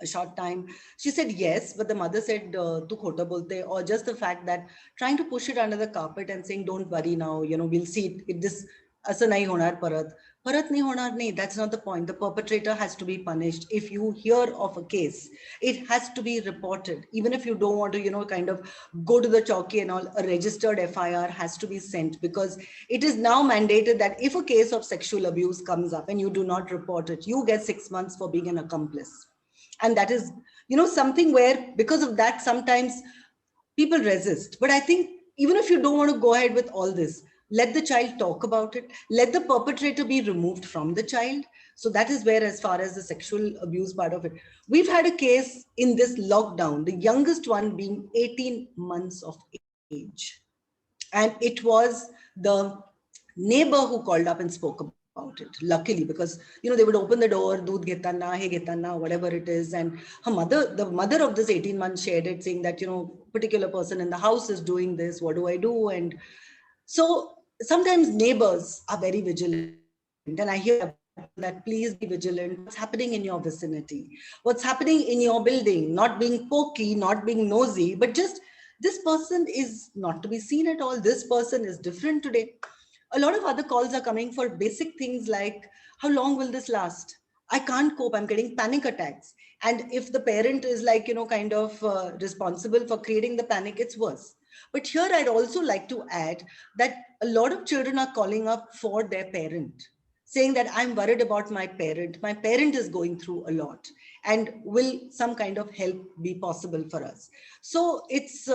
a short time. She said yes, but the mother said, tu khota bolte, or just the fact that trying to push it under the carpet and saying, don't worry now, we'll see it. This asa nahi honar parat. Parat nahi honar nahi. That's not the point. The perpetrator has to be punished. If you hear of a case, it has to be reported. Even if you don't want to, kind of go to the chowki and all, a registered FIR has to be sent, because it is now mandated that if a case of sexual abuse comes up and you do not report it, you get 6 months for being an accomplice. And that is, something where, because of that, sometimes people resist. But I think even if you don't want to go ahead with all this, let the child talk about it. Let the perpetrator be removed from the child. So that is where, as far as the sexual abuse part of it, we've had a case in this lockdown, the youngest one being 18 months of age. And it was the neighbor who called up and spoke about it, luckily, because they would open the door, doodh ghetana, hey ghetana, whatever it is, and the mother of this 18 months shared it, saying that particular person in the house is doing this, what do I do? And so sometimes neighbors are very vigilant, and I hear that please be vigilant. What's happening in your vicinity, what's happening in your building, not being pokey, not being nosy, but just this person is not to be seen at all, this person is different today. A lot of other calls are coming for basic things like, how long will this last? I can't cope. I'm getting panic attacks. And if the parent is like, kind of responsible for creating the panic, it's worse. But here I'd also like to add that a lot of children are calling up for their parent, saying that I'm worried about my parent. My parent is going through a lot, and will some kind of help be possible for us? So it's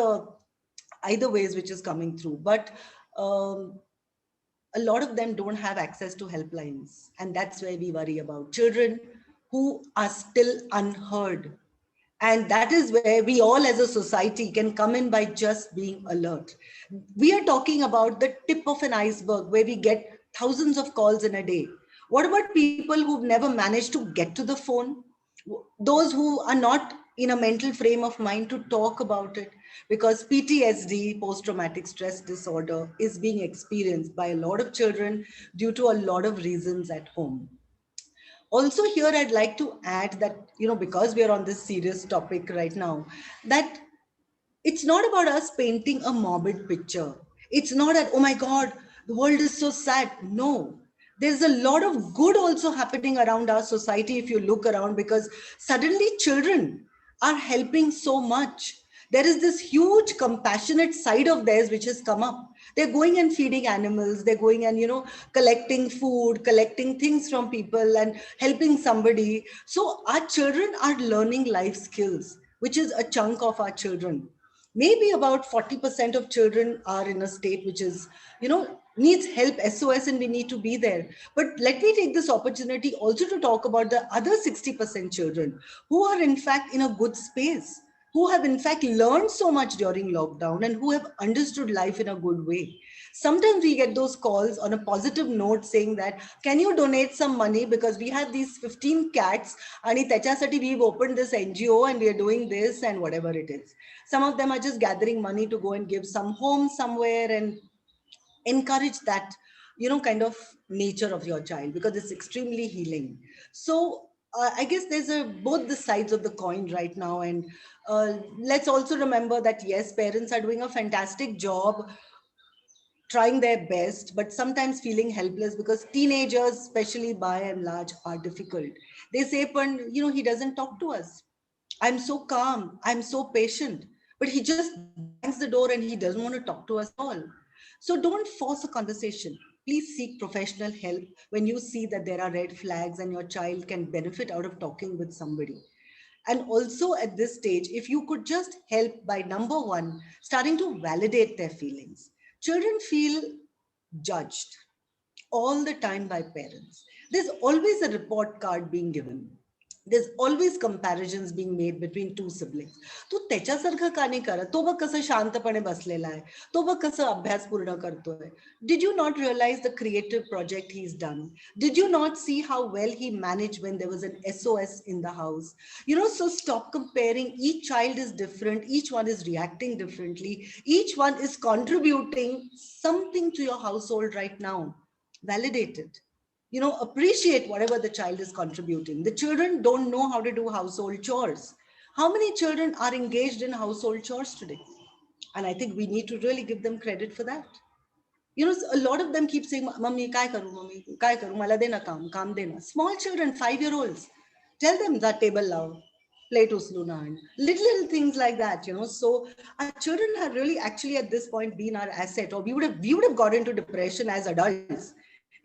either ways which is coming through. But a lot of them don't have access to helplines. And that's where we worry about children who are still unheard. And that is where we all as a society can come in by just being alert. We are talking about the tip of an iceberg where we get thousands of calls in a day. What about people who've never managed to get to the phone? Those who are not in a mental frame of mind to talk about it, because PTSD, post-traumatic stress disorder, is being experienced by a lot of children due to a lot of reasons at home. Also here, I'd like to add that, because we are on this serious topic right now, that it's not about us painting a morbid picture. It's not that, oh my God, the world is so sad. No, there's a lot of good also happening around our society if you look around, because suddenly children are helping so much. There is this huge compassionate side of theirs which has come up. They're going and feeding animals, they're going and, collecting food, collecting things from people and helping somebody. So our children are learning life skills, which is a chunk of our children. Maybe about 40% of children are in a state which is, needs help, SOS, and we need to be there. But let me take this opportunity also to talk about the other 60% children who are in fact in a good space, who have in fact learned so much during lockdown and who have understood life in a good way. Sometimes we get those calls on a positive note saying that, can you donate some money because we have these 15 cats and we've opened this NGO and we are doing this and whatever it is. Some of them are just gathering money to go and give some home somewhere and encourage that, kind of nature of your child, because it's extremely healing. So I guess there's both the sides of the coin right now. And let's also remember that, yes, parents are doing a fantastic job trying their best, but sometimes feeling helpless because teenagers, especially by and large, are difficult. They say, he doesn't talk to us. I'm so calm, I'm so patient, but he just bangs the door and he doesn't want to talk to us at all. So don't force a conversation. Please seek professional help when you see that there are red flags and your child can benefit out of talking with somebody. And also at this stage, if you could just help by number one, starting to validate their feelings. Children feel judged all the time by parents. There's always a report card being given. There's always comparisons being made between two siblings. तो त्याच्यासारखं का नाही करत, तो बघ कसं शांतपणे बसलेला आहे, तो बघ कसं अभ्यास पूर्ण करतोय. Did you not realize the creative project he's done? Did you not see how well he managed when there was an SOS in the house? So stop comparing. Each child is different, each one is reacting differently, each one is contributing something to your household right now. Validate it. Appreciate whatever the child is contributing. The children don't know how to do household chores. How many children are engaged in household chores today? And I think we need to really give them credit for that. A lot of them keep saying, Mummy, kai karu, mala dena kaam dena. Small children, 5-year-olds, tell them that table love, plate usluna, and little things like that, So our children have really actually at this point been our asset, or we would have got into depression as adults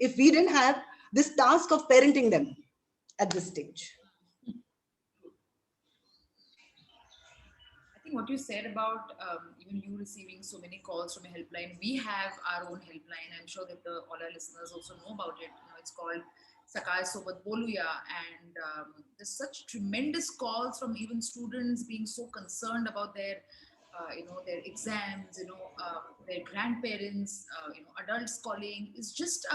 if we didn't have this task of parenting them at this stage. I think what you said about even you receiving so many calls from a helpline, we have our own helpline. I'm sure that all our listeners also know about it. It's called Sakai Sobat Boluya, and there's such tremendous calls from even students being so concerned about their their exams, their grandparents, adults calling. It's just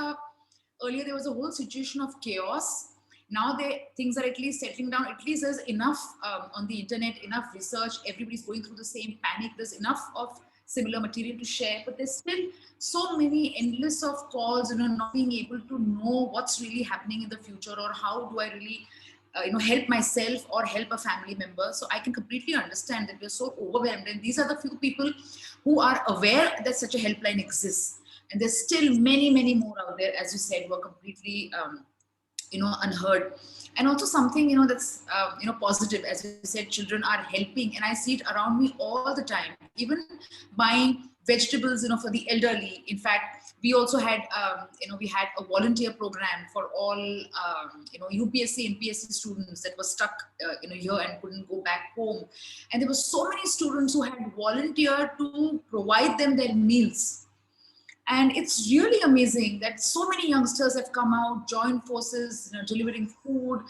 earlier there was a whole situation of chaos. Now things are at least settling down. At least there's enough on the internet, enough research. Everybody's going through the same panic. There's enough of similar material to share, but there's still so many endless of calls, not being able to know what's really happening in the future, or how do I really help myself or help a family member. So I can completely understand that we're so overwhelmed, and these are the few people who are aware that such a helpline exists. And there's still many more out there, as you said, who are completely unheard. And also something that's positive, as you said, children are helping, and I see it around me all the time, even buying vegetables for the elderly. In fact, we also had we had a volunteer program for all UPSC and PSC students that were stuck here and couldn't go back home, and there were so many students who had volunteered to provide them their meals. And it's really amazing that so many youngsters have come out, joined forces, delivering food,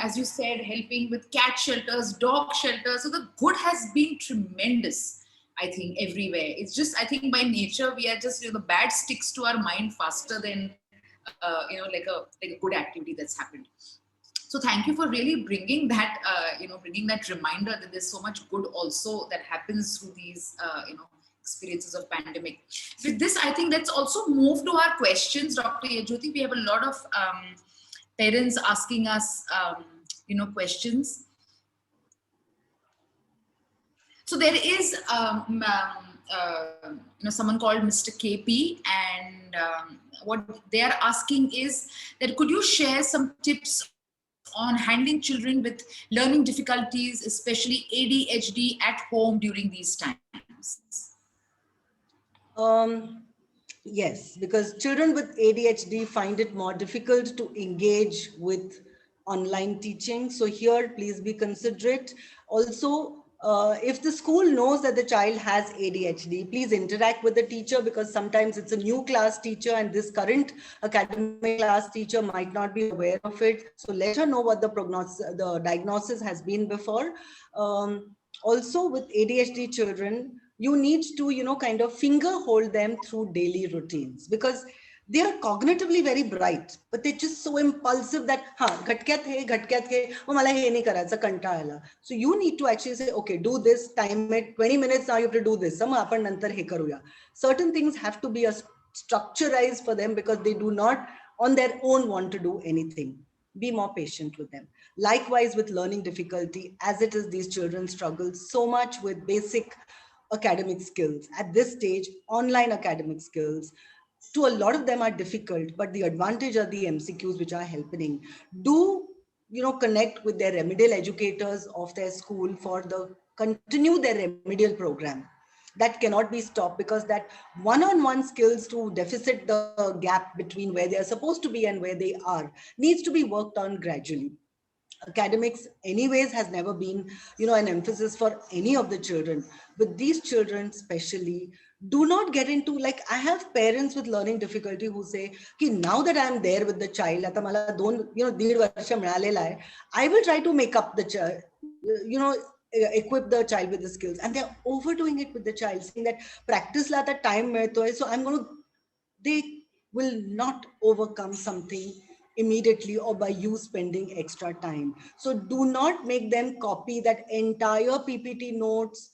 as you said, helping with cat shelters, dog shelters. So the good has been tremendous, I think, everywhere. It's just, I think by nature, we are just, the bad sticks to our mind faster than, like a good activity that's happened. So thank you for really bringing that, bringing that reminder that there's so much good also that happens through these, experiences of pandemic. With this, I think let's also move to our questions, Dr. Yajyoti. We have a lot of parents asking us, questions. So there is, someone called Mr. KP, and what they are asking is that could you share some tips on handling children with learning difficulties, especially ADHD, at home during these times? Yes, because children with ADHD find it more difficult to engage with online teaching. So here, please be considerate. Also, if the school knows that the child has ADHD, please interact with the teacher, because sometimes it's a new class teacher and this current academic class teacher might not be aware of it. So let her know what the diagnosis has been before. Also, with ADHD children, you need to, kind of finger hold them through daily routines, because they are cognitively very bright, but they're just so impulsive that, घटक्यात हे, वो मला हे नाही करायचं, कंटाळा आला. So you need to actually say, okay, do this, time it, 20 minutes now you have to do this. मग आपण नंतर हे करूया. Certain things have to be structurized for them, because they do not on their own want to do anything. Be more patient with them. Likewise, with learning difficulty, as it is, these children struggle so much with basic academic skills. At this stage, online academic skills, to a lot of them are difficult, but the advantage are the MCQs which are helping. Do, connect with their remedial educators of their school for continue their remedial program. That cannot be stopped, because that one-on-one skills to deficit the gap between where they are supposed to be and where they are needs to be worked on gradually. Academics anyways has never been, an emphasis for any of the children, but these children especially, do not get into, like, I have parents with learning difficulty who say ki, now that I am there with the child, आता मला दोन, 1.5 वर्ष मिळालेला आहे, I will try to make up the child, equip the child with the skills, and they're overdoing it with the child, saying that practice la आता time मिळतोय, so I'm going to, they will not overcome something immediately or by you spending extra time. So do not make them copy that entire PPT notes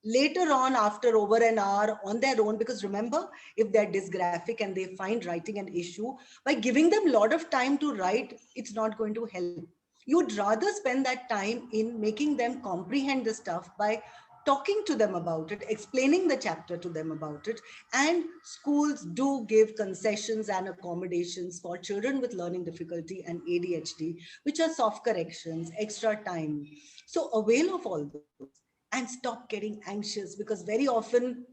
later on after over an hour on their own, because remember, if they're dysgraphic and they find writing an issue, by giving them a lot of time to write, it's not going to help. You'd rather spend that time in making them comprehend the stuff by talking to them about it, explaining the chapter to them about it. And schools do give concessions and accommodations for children with learning difficulty and ADHD, which are soft corrections, extra time. So avail of all those and stop getting anxious, because very often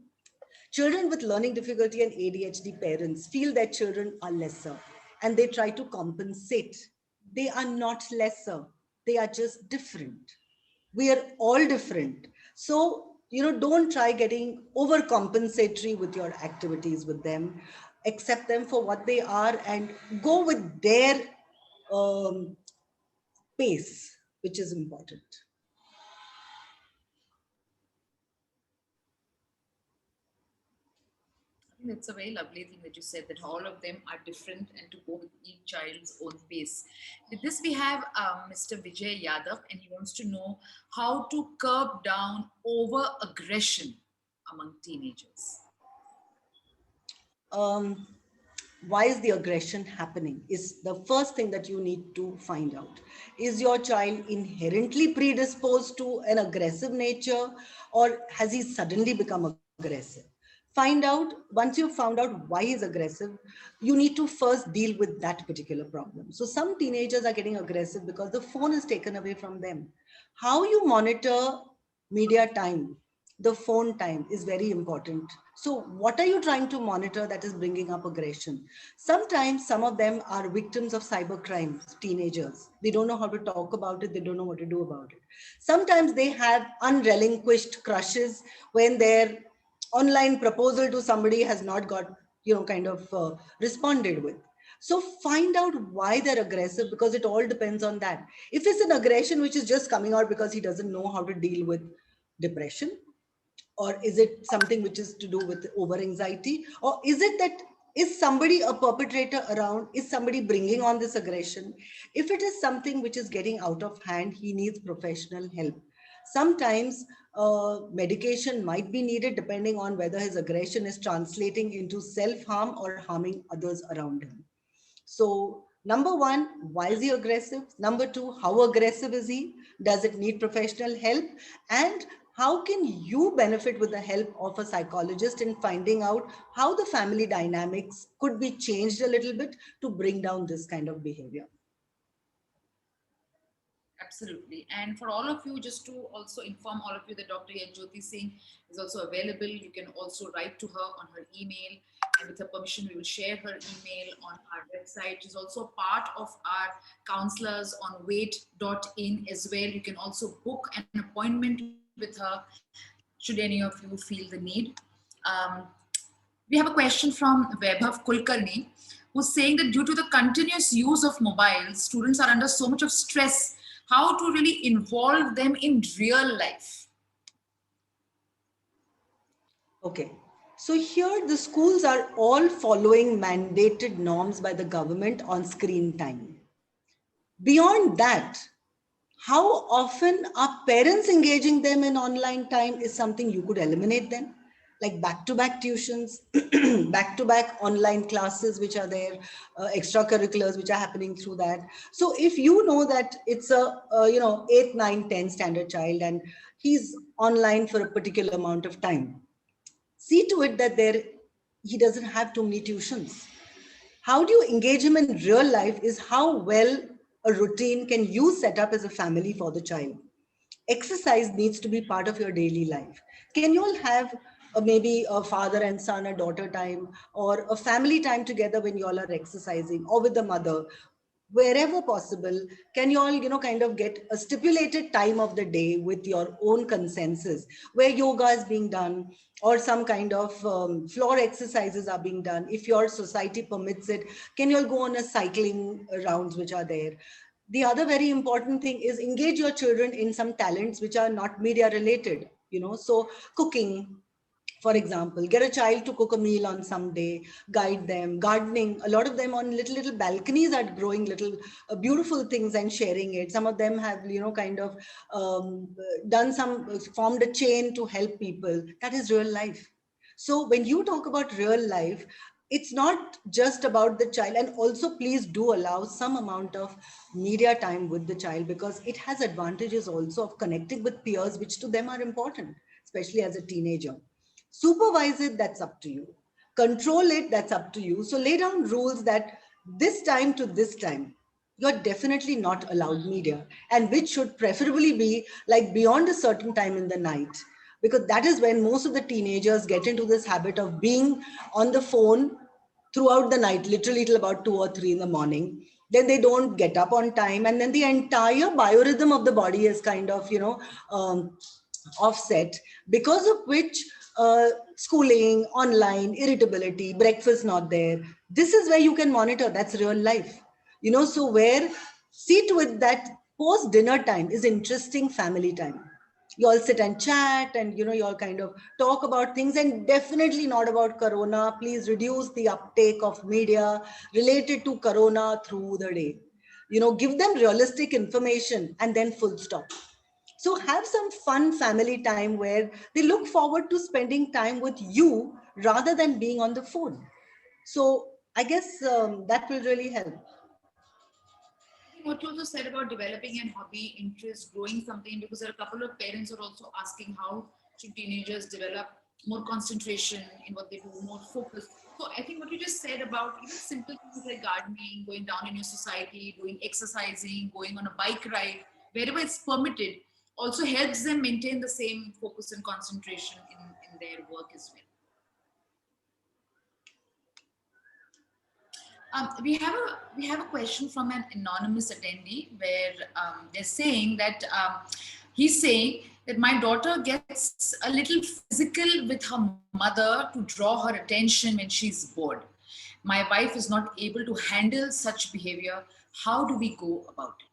children with learning difficulty and ADHD parents feel their children are lesser and they try to compensate. They are not lesser. They are just different. We are all different. So, don't try getting overcompensatory with your activities with them. Accept them for what they are and go with their pace, which is important. That's a very lovely thing that you said, that all of them are different and to go with each child's own pace. With this, we have Mr. Vijay Yadav, and he wants to know how to curb down over aggression among teenagers. Why is the aggression happening is the first thing that you need to find out. Is your child inherently predisposed to an aggressive nature, or has he suddenly become aggressive? Find out, once you've found out why he's aggressive, you need to first deal with that particular problem. So some teenagers are getting aggressive because the phone is taken away from them. How you monitor media time, the phone time, is very important. So what are you trying to monitor that is bringing up aggression? Sometimes some of them are victims of cybercrime, teenagers. They don't know how to talk about it. They don't know what to do about it. Sometimes they have unrelinquished crushes when their online proposal to somebody has not got, responded with. So find out why they're aggressive, because it all depends on that. If it's an aggression which is just coming out because he doesn't know how to deal with depression, or is it something which is to do with over anxiety, or is it that is somebody a perpetrator around? Is somebody bringing on this aggression? If it is something which is getting out of hand, he needs professional help. Sometimes medication might be needed depending on whether his aggression is translating into self-harm or harming others around him. So number one, why is he aggressive? Number two, how aggressive is he? Does it need professional help? And how can you benefit with the help of a psychologist in finding out how the family dynamics could be changed a little bit to bring down this kind of behavior? Absolutely. And for all of you, just to also inform all of you that Dr. Jyoti Singh is also available. You can also write to her on her email. And with her permission, we will share her email on our website. She's also part of our counselors on wait.in as well. You can also book an appointment with her should any of you feel the need. Um, we have a question from Vaibhav Kulkarni, who's saying that due to the continuous use of mobiles, students are under so much of stress. How to really involve them in real life? Okay. So here the schools are all following mandated norms by the government on screen time. Beyond that, how often are parents engaging them in online time is something you could eliminate them, like back-to-back tuitions, back-to-back online classes which are there, extracurriculars which are happening through that. So if you know that it's a, 8, 9, 10 standard child and he's online for a particular amount of time, see to it that he doesn't have too many tuitions. How do you engage him in real life is how well a routine can you set up as a family for the child. Exercise needs to be part of your daily life. Can you all have maybe a father and son, a daughter time, or a family time together when you all are exercising, or with the mother, wherever possible? Can you all, kind of get a stipulated time of the day with your own consensus where yoga is being done or some kind of floor exercises are being done? If your society permits it, can you all go on a cycling rounds which are there? The other very important thing is engage your children in some talents which are not media related, so cooking, for example, get a child to cook a meal on some day, guide them. Gardening, a lot of them on little balconies are growing little beautiful things and sharing it. Some of them have, kind of done formed a chain to help people. That is real life. So when you talk about real life, it's not just about the child. And also please do allow some amount of media time with the child, because it has advantages also of connecting with peers, which to them are important, especially as a teenager. Supervise it, that's up to you. Control it, that's up to you. So lay down rules that this time to this time, you're definitely not allowed media, and which should preferably be like beyond a certain time in the night, because that is when most of the teenagers get into this habit of being on the phone throughout the night, literally till about 2 or 3 in the morning. Then they don't get up on time, and then the entire biorhythm of the body is kind of, offset, because of which schooling, online, irritability, breakfast not there. This is where you can monitor. That's real life. So where, see to it that post dinner time is interesting family time. You all sit and chat and, you all kind of talk about things, and definitely not about Corona. Please reduce the uptake of media related to Corona through the day. Give them realistic information and then full stop. So have some fun family time where they look forward to spending time with you rather than being on the phone. So I guess that will really help. What you also said about developing an hobby, interest, growing something, because there are a couple of parents who are also asking how should teenagers develop more concentration in what they do, more focus. So I think what you just said about even simple things like gardening, going down in your society, doing exercising, going on a bike ride, wherever it's permitted, also helps them maintain the same focus and concentration in their work as well. We have a question from an anonymous attendee where they're saying that he's saying that my daughter gets a little physical with her mother to draw her attention when she's bored. My wife is not able to handle such behavior. How do we go about it?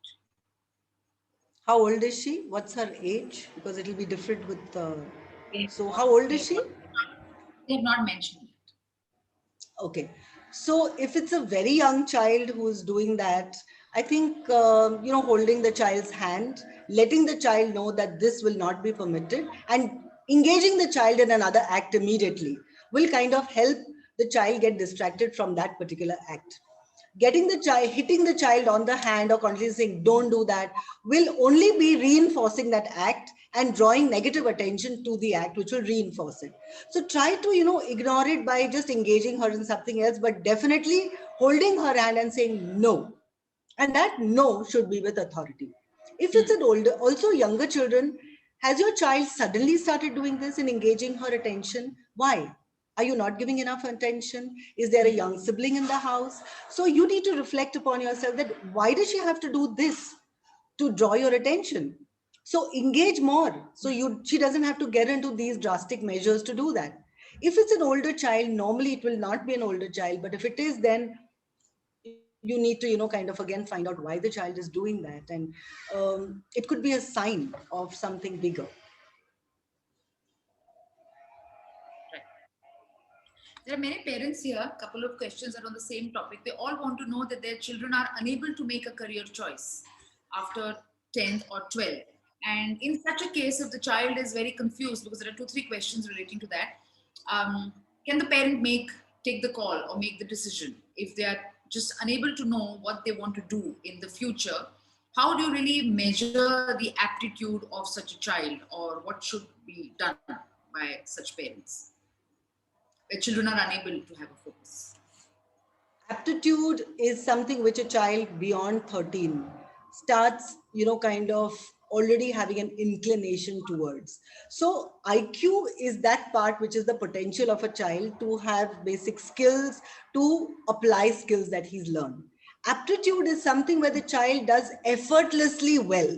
How old is she? What's her age? Because it'll be different with so how old is she? They have not mentioned it. Okay. So if it's a very young child who's doing that, I think, holding the child's hand, letting the child know that this will not be permitted, and engaging the child in another act immediately will kind of help the child get distracted from that particular act. Getting the child, hitting the child on the hand or continuously saying, don't do that, will only be reinforcing that act and drawing negative attention to the act, which will reinforce it. So try to, ignore it by just engaging her in something else, but definitely holding her hand and saying no. And that no should be with authority. If it's an older, also younger children, has your child suddenly started doing this and engaging her attention? Why? Are you not giving enough attention? Is there a young sibling in the house? So you need to reflect upon yourself that why does she have to do this to draw your attention? So engage more. So she doesn't have to get into these drastic measures to do that. If it's an older child, normally it will not be an older child, but if it is, then you need to, kind of again find out why the child is doing that. And it could be a sign of something bigger. Right. There are many parents here. A couple of questions are on the same topic. They all want to know that their children are unable to make a career choice after 10th or 12th. And in such a case, if the child is very confused, because there are 2, 3 questions relating to that, can the parent take the call or make the decision if they are just unable to know what they want to do in the future? How do you really measure the aptitude of such a child, or what should be done by such parents where children are unable to have a focus? Aptitude is something which a child beyond 13 starts, kind of already having an inclination towards. So IQ is that part which is the potential of a child to have basic skills, to apply skills that he's learned. Aptitude is something where the child does effortlessly well.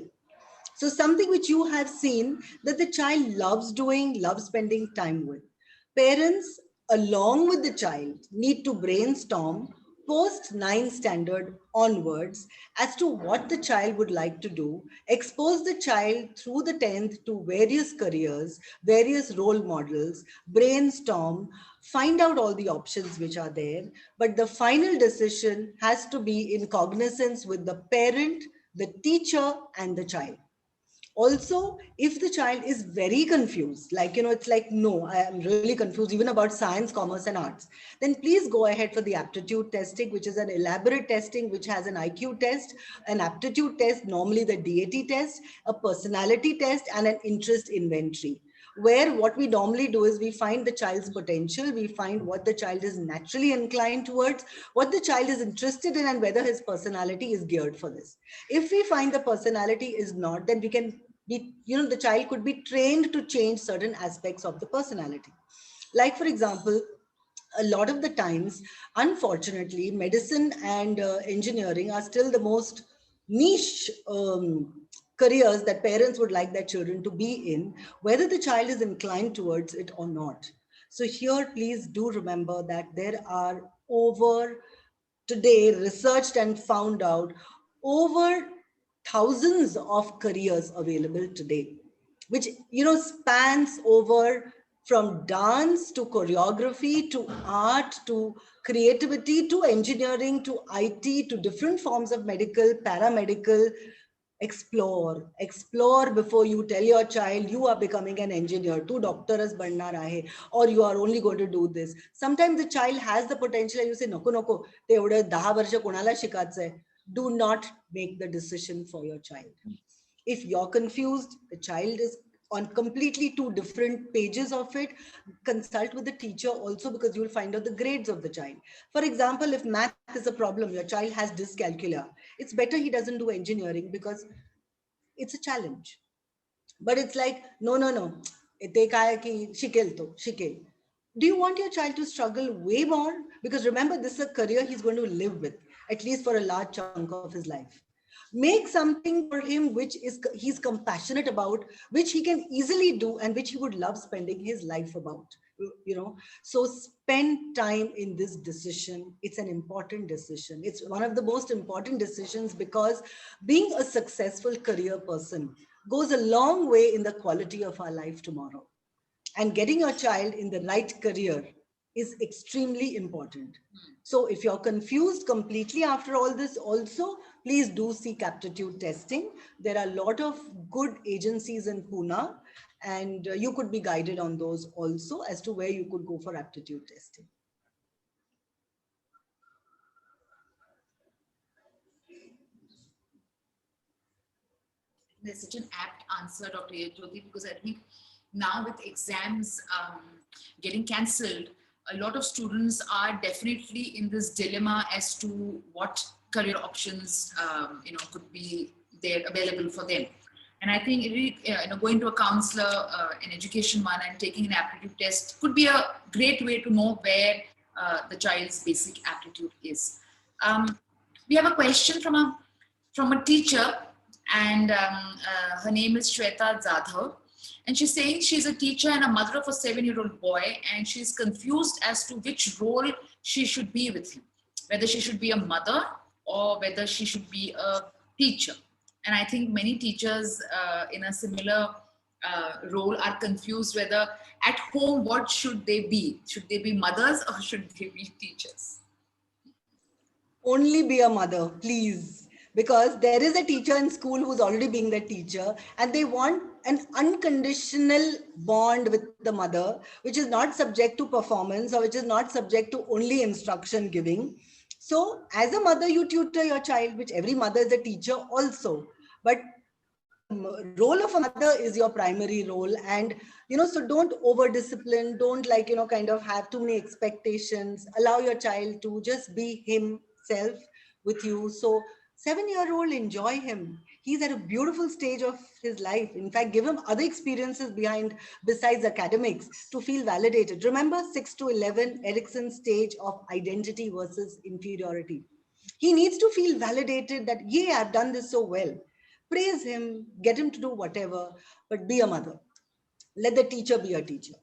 So something which you have seen that the child loves doing, loves spending time with. Parents, along with the child, need to brainstorm post 9 standard onwards as to what the child would like to do, expose the child through the 10th to various careers, various role models, brainstorm, find out all the options which are there. But the final decision has to be in cognizance with the parent, the teacher, and the child. Also, if the child is very confused, like, it's like, no, I am really confused even about science, commerce, and arts, then please go ahead for the aptitude testing, which is an elaborate testing which has an IQ test, an aptitude test, normally the DAT test, a personality test, and an interest inventory, where what we normally do is we find the child's potential, we find what the child is naturally inclined towards, what the child is interested in, and whether his personality is geared for this. If we find the personality is not, then we can be, the child could be trained to change certain aspects of the personality. Like, for example, a lot of the times, unfortunately, medicine and engineering are still the most niche careers that parents would like their children to be in, whether the child is inclined towards it or not. So here, please do remember that there are over, today, researched and found out, over thousands of careers available today, which spans over from dance to choreography to art to creativity to engineering to IT to different forms of medical, paramedical. Explore before you tell your child you are becoming an engineer, tu doctor's banna rahe, or you are only going to do this. Sometimes the child has the potential and you say नको ते एवढे 10 वर्ष कोणाला शिकायचंय. Do not make the decision for your child. If you're confused, the child is on completely 2 different pages of it, consult with the teacher also, because you'll find out the grades of the child. For example, if math is a problem, your child has dyscalculia, it's better he doesn't do engineering because it's a challenge. But it's like, no. ते काय की शिकेल तो, शिकेल. Do you want your child to struggle way more? Because remember, this is a career he's going to live with, at least for a large chunk of his life. Make something for him which he's compassionate about, which he can easily do, and which he would love spending his life about. So spend time in this decision. It's an important decision. It's one of the most important decisions, because being a successful career person goes a long way in the quality of our life tomorrow. And getting your child in the right career is extremely important. So if you're confused completely after all this, also, please do seek aptitude testing. There are a lot of good agencies in Pune, and you could be guided on those also as to where you could go for aptitude testing. There's such an apt answer, Dr. Jyoti, because I think now with exams getting cancelled, a lot of students are definitely in this dilemma as to what career options could be there available for them. And I think really, going to a counselor, an education one, and taking an aptitude test could be a great way to know where the child's basic aptitude is. We have a question from a teacher, and her name is Shweta Zadhav. And she's saying she's a teacher and a mother of a 7-year-old boy, and she's confused as to which role she should be with him, whether she should be a mother or whether she should be a teacher. And I think many teachers in a similar role are confused whether at home, what should they be? Should they be mothers or should they be teachers? Only be a mother, please. Because there is a teacher in school who's already being the teacher, and they want an unconditional bond with the mother, which is not subject to performance or which is not subject to only instruction giving. So as a mother, you tutor your child, which every mother is a teacher also. But role of a mother is your primary role. And, so don't over discipline, don't kind of have too many expectations, allow your child to just be himself with you. So 7-year-old, enjoy him. He's at a beautiful stage of his life. In fact, give him other experiences besides academics to feel validated. Remember 6 to 11, Erickson's stage of identity versus inferiority. He needs to feel validated that, yeah, I've done this so well. Praise him, get him to do whatever, but be a mother. Let the teacher be a teacher.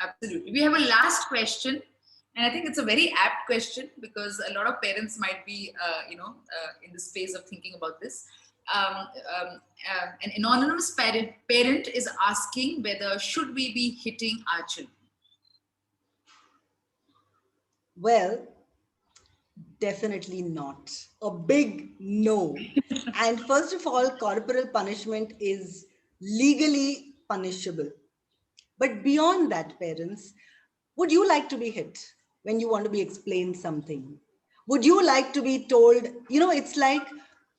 Absolutely. We have a last question, and I think it's a very apt question because a lot of parents might be, in the space of thinking about this. An anonymous parent is asking whether should we be hitting our children? Well, definitely not. A big no. And first of all, corporal punishment is legally punishable. But beyond that, parents, would you like to be hit when you want to be explained something? Would you like to be told, it's like,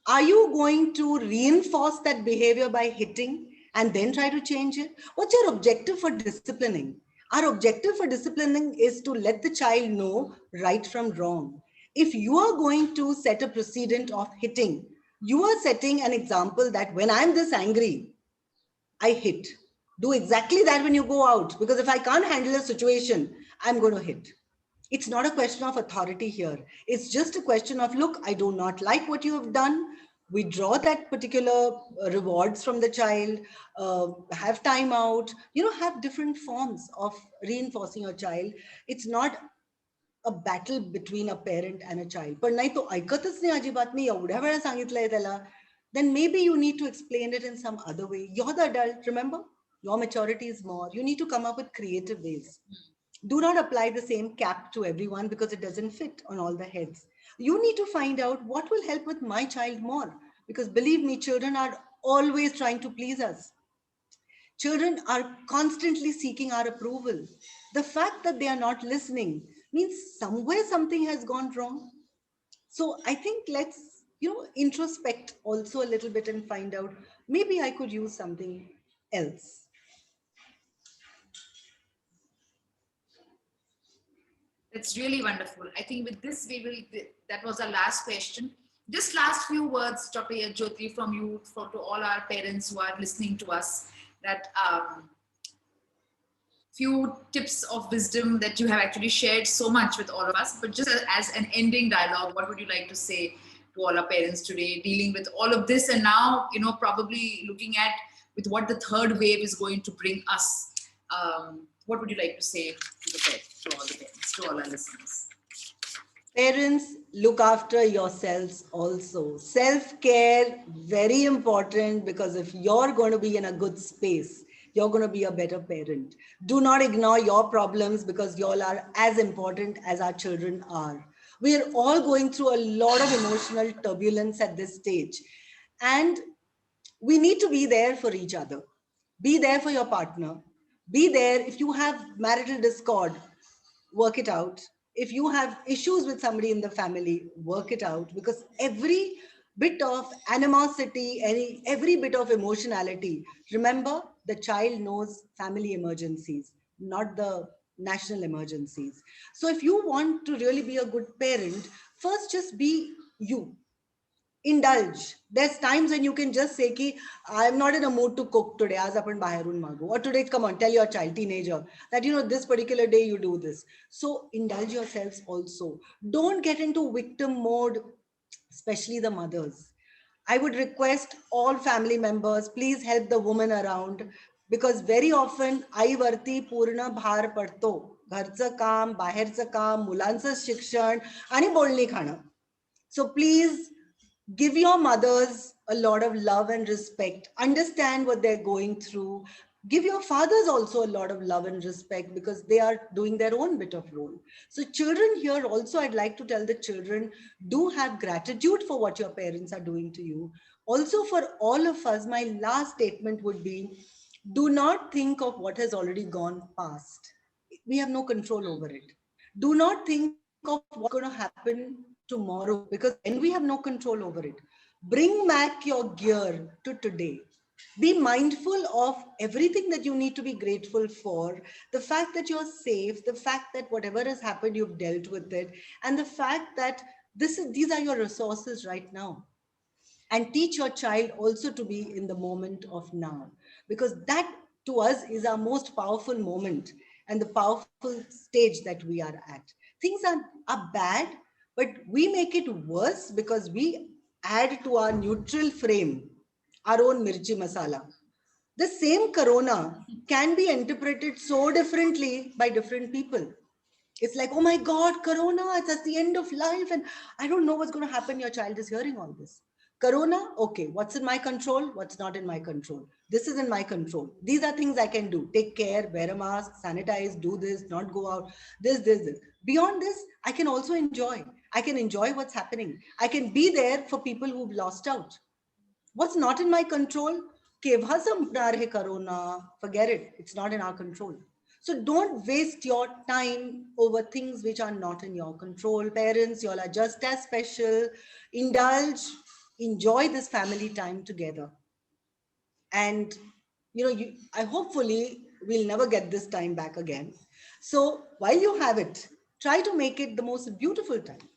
are you going to reinforce that behavior by hitting and then try to change it? What's your objective for disciplining? Our objective for disciplining is to let the child know right from wrong. If you are going to set a precedent of hitting, you are setting an example that when I'm this angry, I hit. Do exactly that when you go out, because if I can't handle a situation, I'm going to hit. It's not a question of authority here. It's just a question of, look, I do not like what you have done. We draw that particular rewards from the child, have time out, have different forms of reinforcing your child. It's not a battle between a parent and a child. But nahi to aikatas nahi ajibat mi evda veda sangitlay त्याला, then maybe you need to explain it in some other way. You're the adult, remember? Your maturity is more. You need to come up with creative ways. Do not apply the same cap to everyone because it doesn't fit on all the heads. You need to find out what will help with my child more. Because believe me, children are always trying to please us. Children are constantly seeking our approval. The fact that they are not listening means somewhere something has gone wrong. So I think let's, introspect also a little bit and find out, maybe I could use something else. That's really wonderful. I think with this, that was our last question. Just last few words, Dr. Jyoti, from you to all our parents who are listening to us, that few tips of wisdom that you have actually shared so much with all of us, but just as an ending dialogue, what would you like to say to all our parents today, dealing with all of this and now, probably looking at with what the third wave is going to bring us? What would you like to say to all the parents, to all our listeners? Parents, look after yourselves also. Self-care, very important, because if you're going to be in a good space, you're going to be a better parent. Do not ignore your problems because y'all are as important as our children are. We are all going through a lot of emotional turbulence at this stage. And we need to be there for each other. Be there for your partner. Be there if you have marital discord, work it out. If you have issues with somebody in the family, work it out, because every bit of animosity, every bit of emotionality, remember, the child knows family emergencies, not the national emergencies. So if you want to really be a good parent, first just be you. Indulge. There's times when you can just say ki, I'm not in a mood to cook today. Aaj apan baharun mago. Or today, come on, tell your child, teenager, that this particular day you do this. So indulge yourselves also. Don't get into victim mode, especially the mothers. I would request all family members, please help the woman around, because very often आईवरती पूर्ण भार पडतो. घरचं काम, बाहेरचं काम, मुलांचं शिक्षण आणि बोलणी खाणं. So please give your mothers a lot of love and respect. Understand what they're going through. Give your fathers also a lot of love and respect, because they are doing their own bit of role. So children here also, I'd like to tell the children, do have gratitude for what your parents are doing to you. Also for all of us, my last statement would be, do not think of what has already gone past. We have no control over it. Do not think of what's going to happen tomorrow, because again, we have no control over it. Bring back your gear to today. Be mindful of everything that you need to be grateful for. The fact that you're safe, the fact that whatever has happened, you've dealt with it, and the fact that these are your resources right now. And teach your child also to be in the moment of now, because that to us is our most powerful moment and the powerful stage that we are at. Things are bad, but we make it worse because we add to our neutral frame our own mirchi masala. The same corona can be interpreted so differently by different people. It's like, oh my God, corona, it's at the end of life. And I don't know what's going to happen. Your child is hearing all this. Corona, okay, what's in my control? What's not in my control? This is in my control. These are things I can do. Take care, wear a mask, sanitize, do this, not go out, this. Beyond this, I can also enjoy. I can enjoy what's happening. I can be there for people who've lost out. What's not in my control? Corona, forget it. It's not in our control. So don't waste your time over things which are not in your control. Parents, you all are just as special. Indulge, enjoy this family time together. And I hopefully we'll never get this time back again. So while you have it, try to make it the most beautiful time.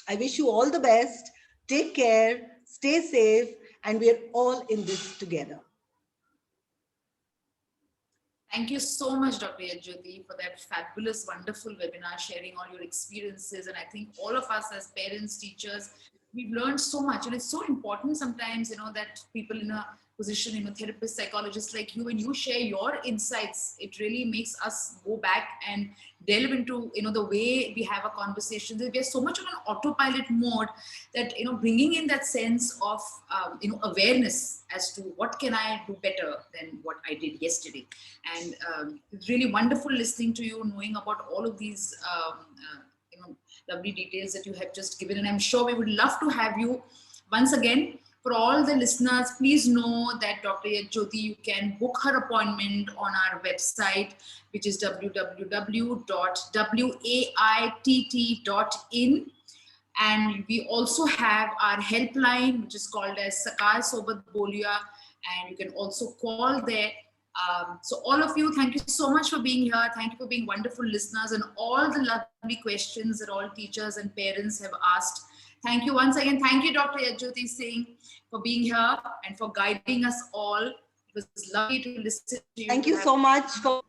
I wish you all the best. Take care, stay safe, and we're all in this together. Thank you so much, Dr. Yajyoti, for that fabulous, wonderful webinar, sharing all your experiences. And I think all of us as parents, teachers, we've learned so much. And it's so important sometimes, that people in a position, therapists, psychologists like you, when you share your insights, it really makes us go back and delve into, the way we have a conversation. We are so much on an autopilot mode that, bringing in that sense of, awareness as to what can I do better than what I did yesterday. And it's really wonderful listening to you, knowing about all of these, lovely details that you have just given. And I'm sure we would love to have you once again. For all the listeners, please know that Dr. Yajyoti, you can book her appointment on our website, which is www.waitt.in. And we also have our helpline, which is called as Sakal Sobat Bolia, and you can also call there. So all of you, thank you so much for being here. Thank you for being wonderful listeners and all the lovely questions that all teachers and parents have asked. Thank you once again. Thank you, Dr. Yajyoti Singh, for being here and for guiding us all. It was lovely to listen to you. Thank you so much for